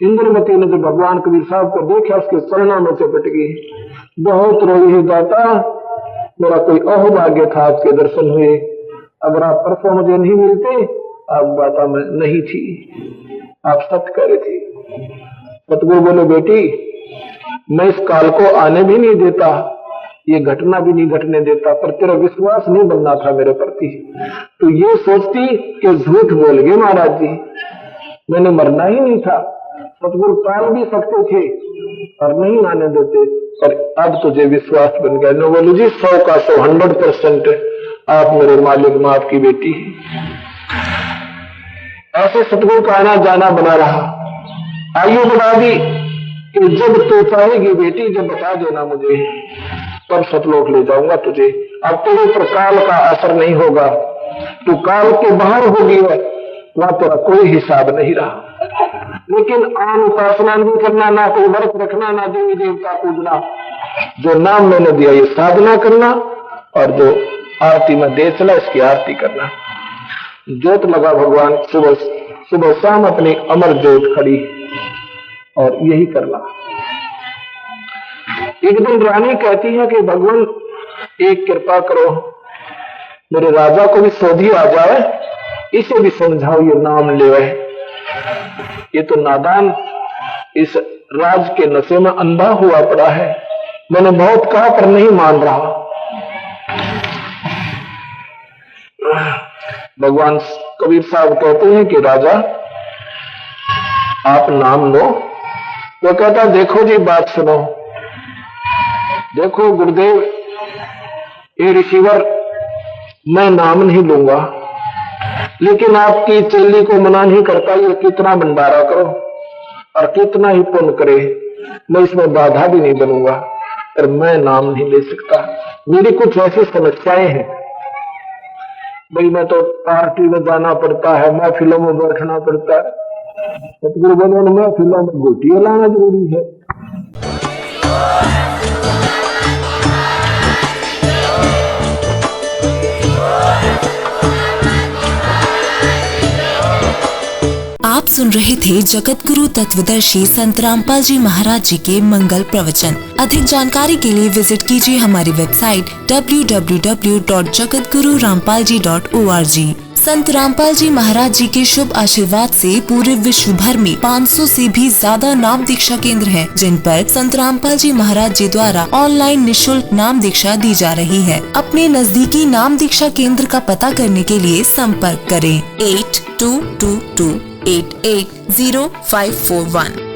इंद्रमती ने जब भगवान कबीर साहब को देखा, उसके चरणों में चपट गई, बहुत रोई है, दाता मेरा कोई अहोभाग्य था आपके दर्शन हुए, अगर आप परसों मुझे नहीं मिलते आप बाता में नहीं थी, आप सत्य कह रही थी। सतगुरु बोले बेटी मैं इस काल को आने भी नहीं देता, ये घटना भी नहीं घटने देता, पर तेरा विश्वास नहीं बनना था मेरे प्रति। तो ये सोचती कि झूठ बोल गए महाराज जी, मैंने मरना ही नहीं था। सतगुरु टाल भी सकते थे और नहीं आने देते, पर अब तुझे विश्वास बन गया। नो बोलू जी 100 का 100 100% आप मेरे मालिक मां आपकी बेटी। ऐसे सतगुरु का आना जाना बना रहा। आयु बढ़ा दी कि जब तू चाहेगी बेटी, जब बता देना मुझे, तब सतलोक ले जाऊंगा तुझे। अब तेरे पर काल का असर नहीं होगा, तू काल के बाहर होगी, वहां तेरा कोई हिसाब नहीं रहा। लेकिन आन उपासना नहीं करना, ना कोई व्रत रखना, ना देवी देवता पूजना, जो नाम मैंने दिया ये साधना करना, और जो आरती में दे चला इसकी आरती करना। ज्योत लगा भगवान, सुबह शाम अपनी अमर ज्योत खड़ी, और यही करना। एक दिन रानी कहती है कि भगवान एक कृपा करो, मेरे राजा को भी सोधी आ जाए, इसे भी समझाओ ये नाम ले। ये तो नादान इस राज के नशे में अंधा हुआ पड़ा है, मैंने बहुत कहा पर नहीं मान रहा। भगवान कबीर साहब कहते हैं कि राजा आप नाम लो। वो कहता देखो जी बात सुनो, देखो गुरुदेव ये रिसीवर मैं नाम नहीं लूंगा, लेकिन आपकी चेली को मना नहीं करता ये कितना भंडारा करो और कितना ही पुण्य करे, मैं इसमें बाधा भी नहीं बनूंगा, पर मैं नाम नहीं ले सकता। मेरी कुछ ऐसी समस्याएं हैं भाई, मैं तो पार्टी में जाना पड़ता है, महफिलों में बैठना पड़ता है। सतगुरु बोले महफिलों में गोटियां लाना जरूरी है। आप सुन रहे थे जगत गुरु तत्वदर्शी संत रामपाल जी महाराज जी के मंगल प्रवचन। अधिक जानकारी के लिए विजिट कीजिए हमारी वेबसाइट www.jagatgururampalji.org। संत रामपाल जी महाराज जी के शुभ आशीर्वाद से पूरे विश्व भर में 500 से भी ज्यादा नाम दीक्षा केंद्र हैं, जिन पर संत रामपाल जी महाराज जी द्वारा ऑनलाइन निःशुल्क नाम दीक्षा दी जा रही है। अपने नजदीकी नाम दीक्षा केंद्र का पता करने के लिए संपर्क करें 8222880541।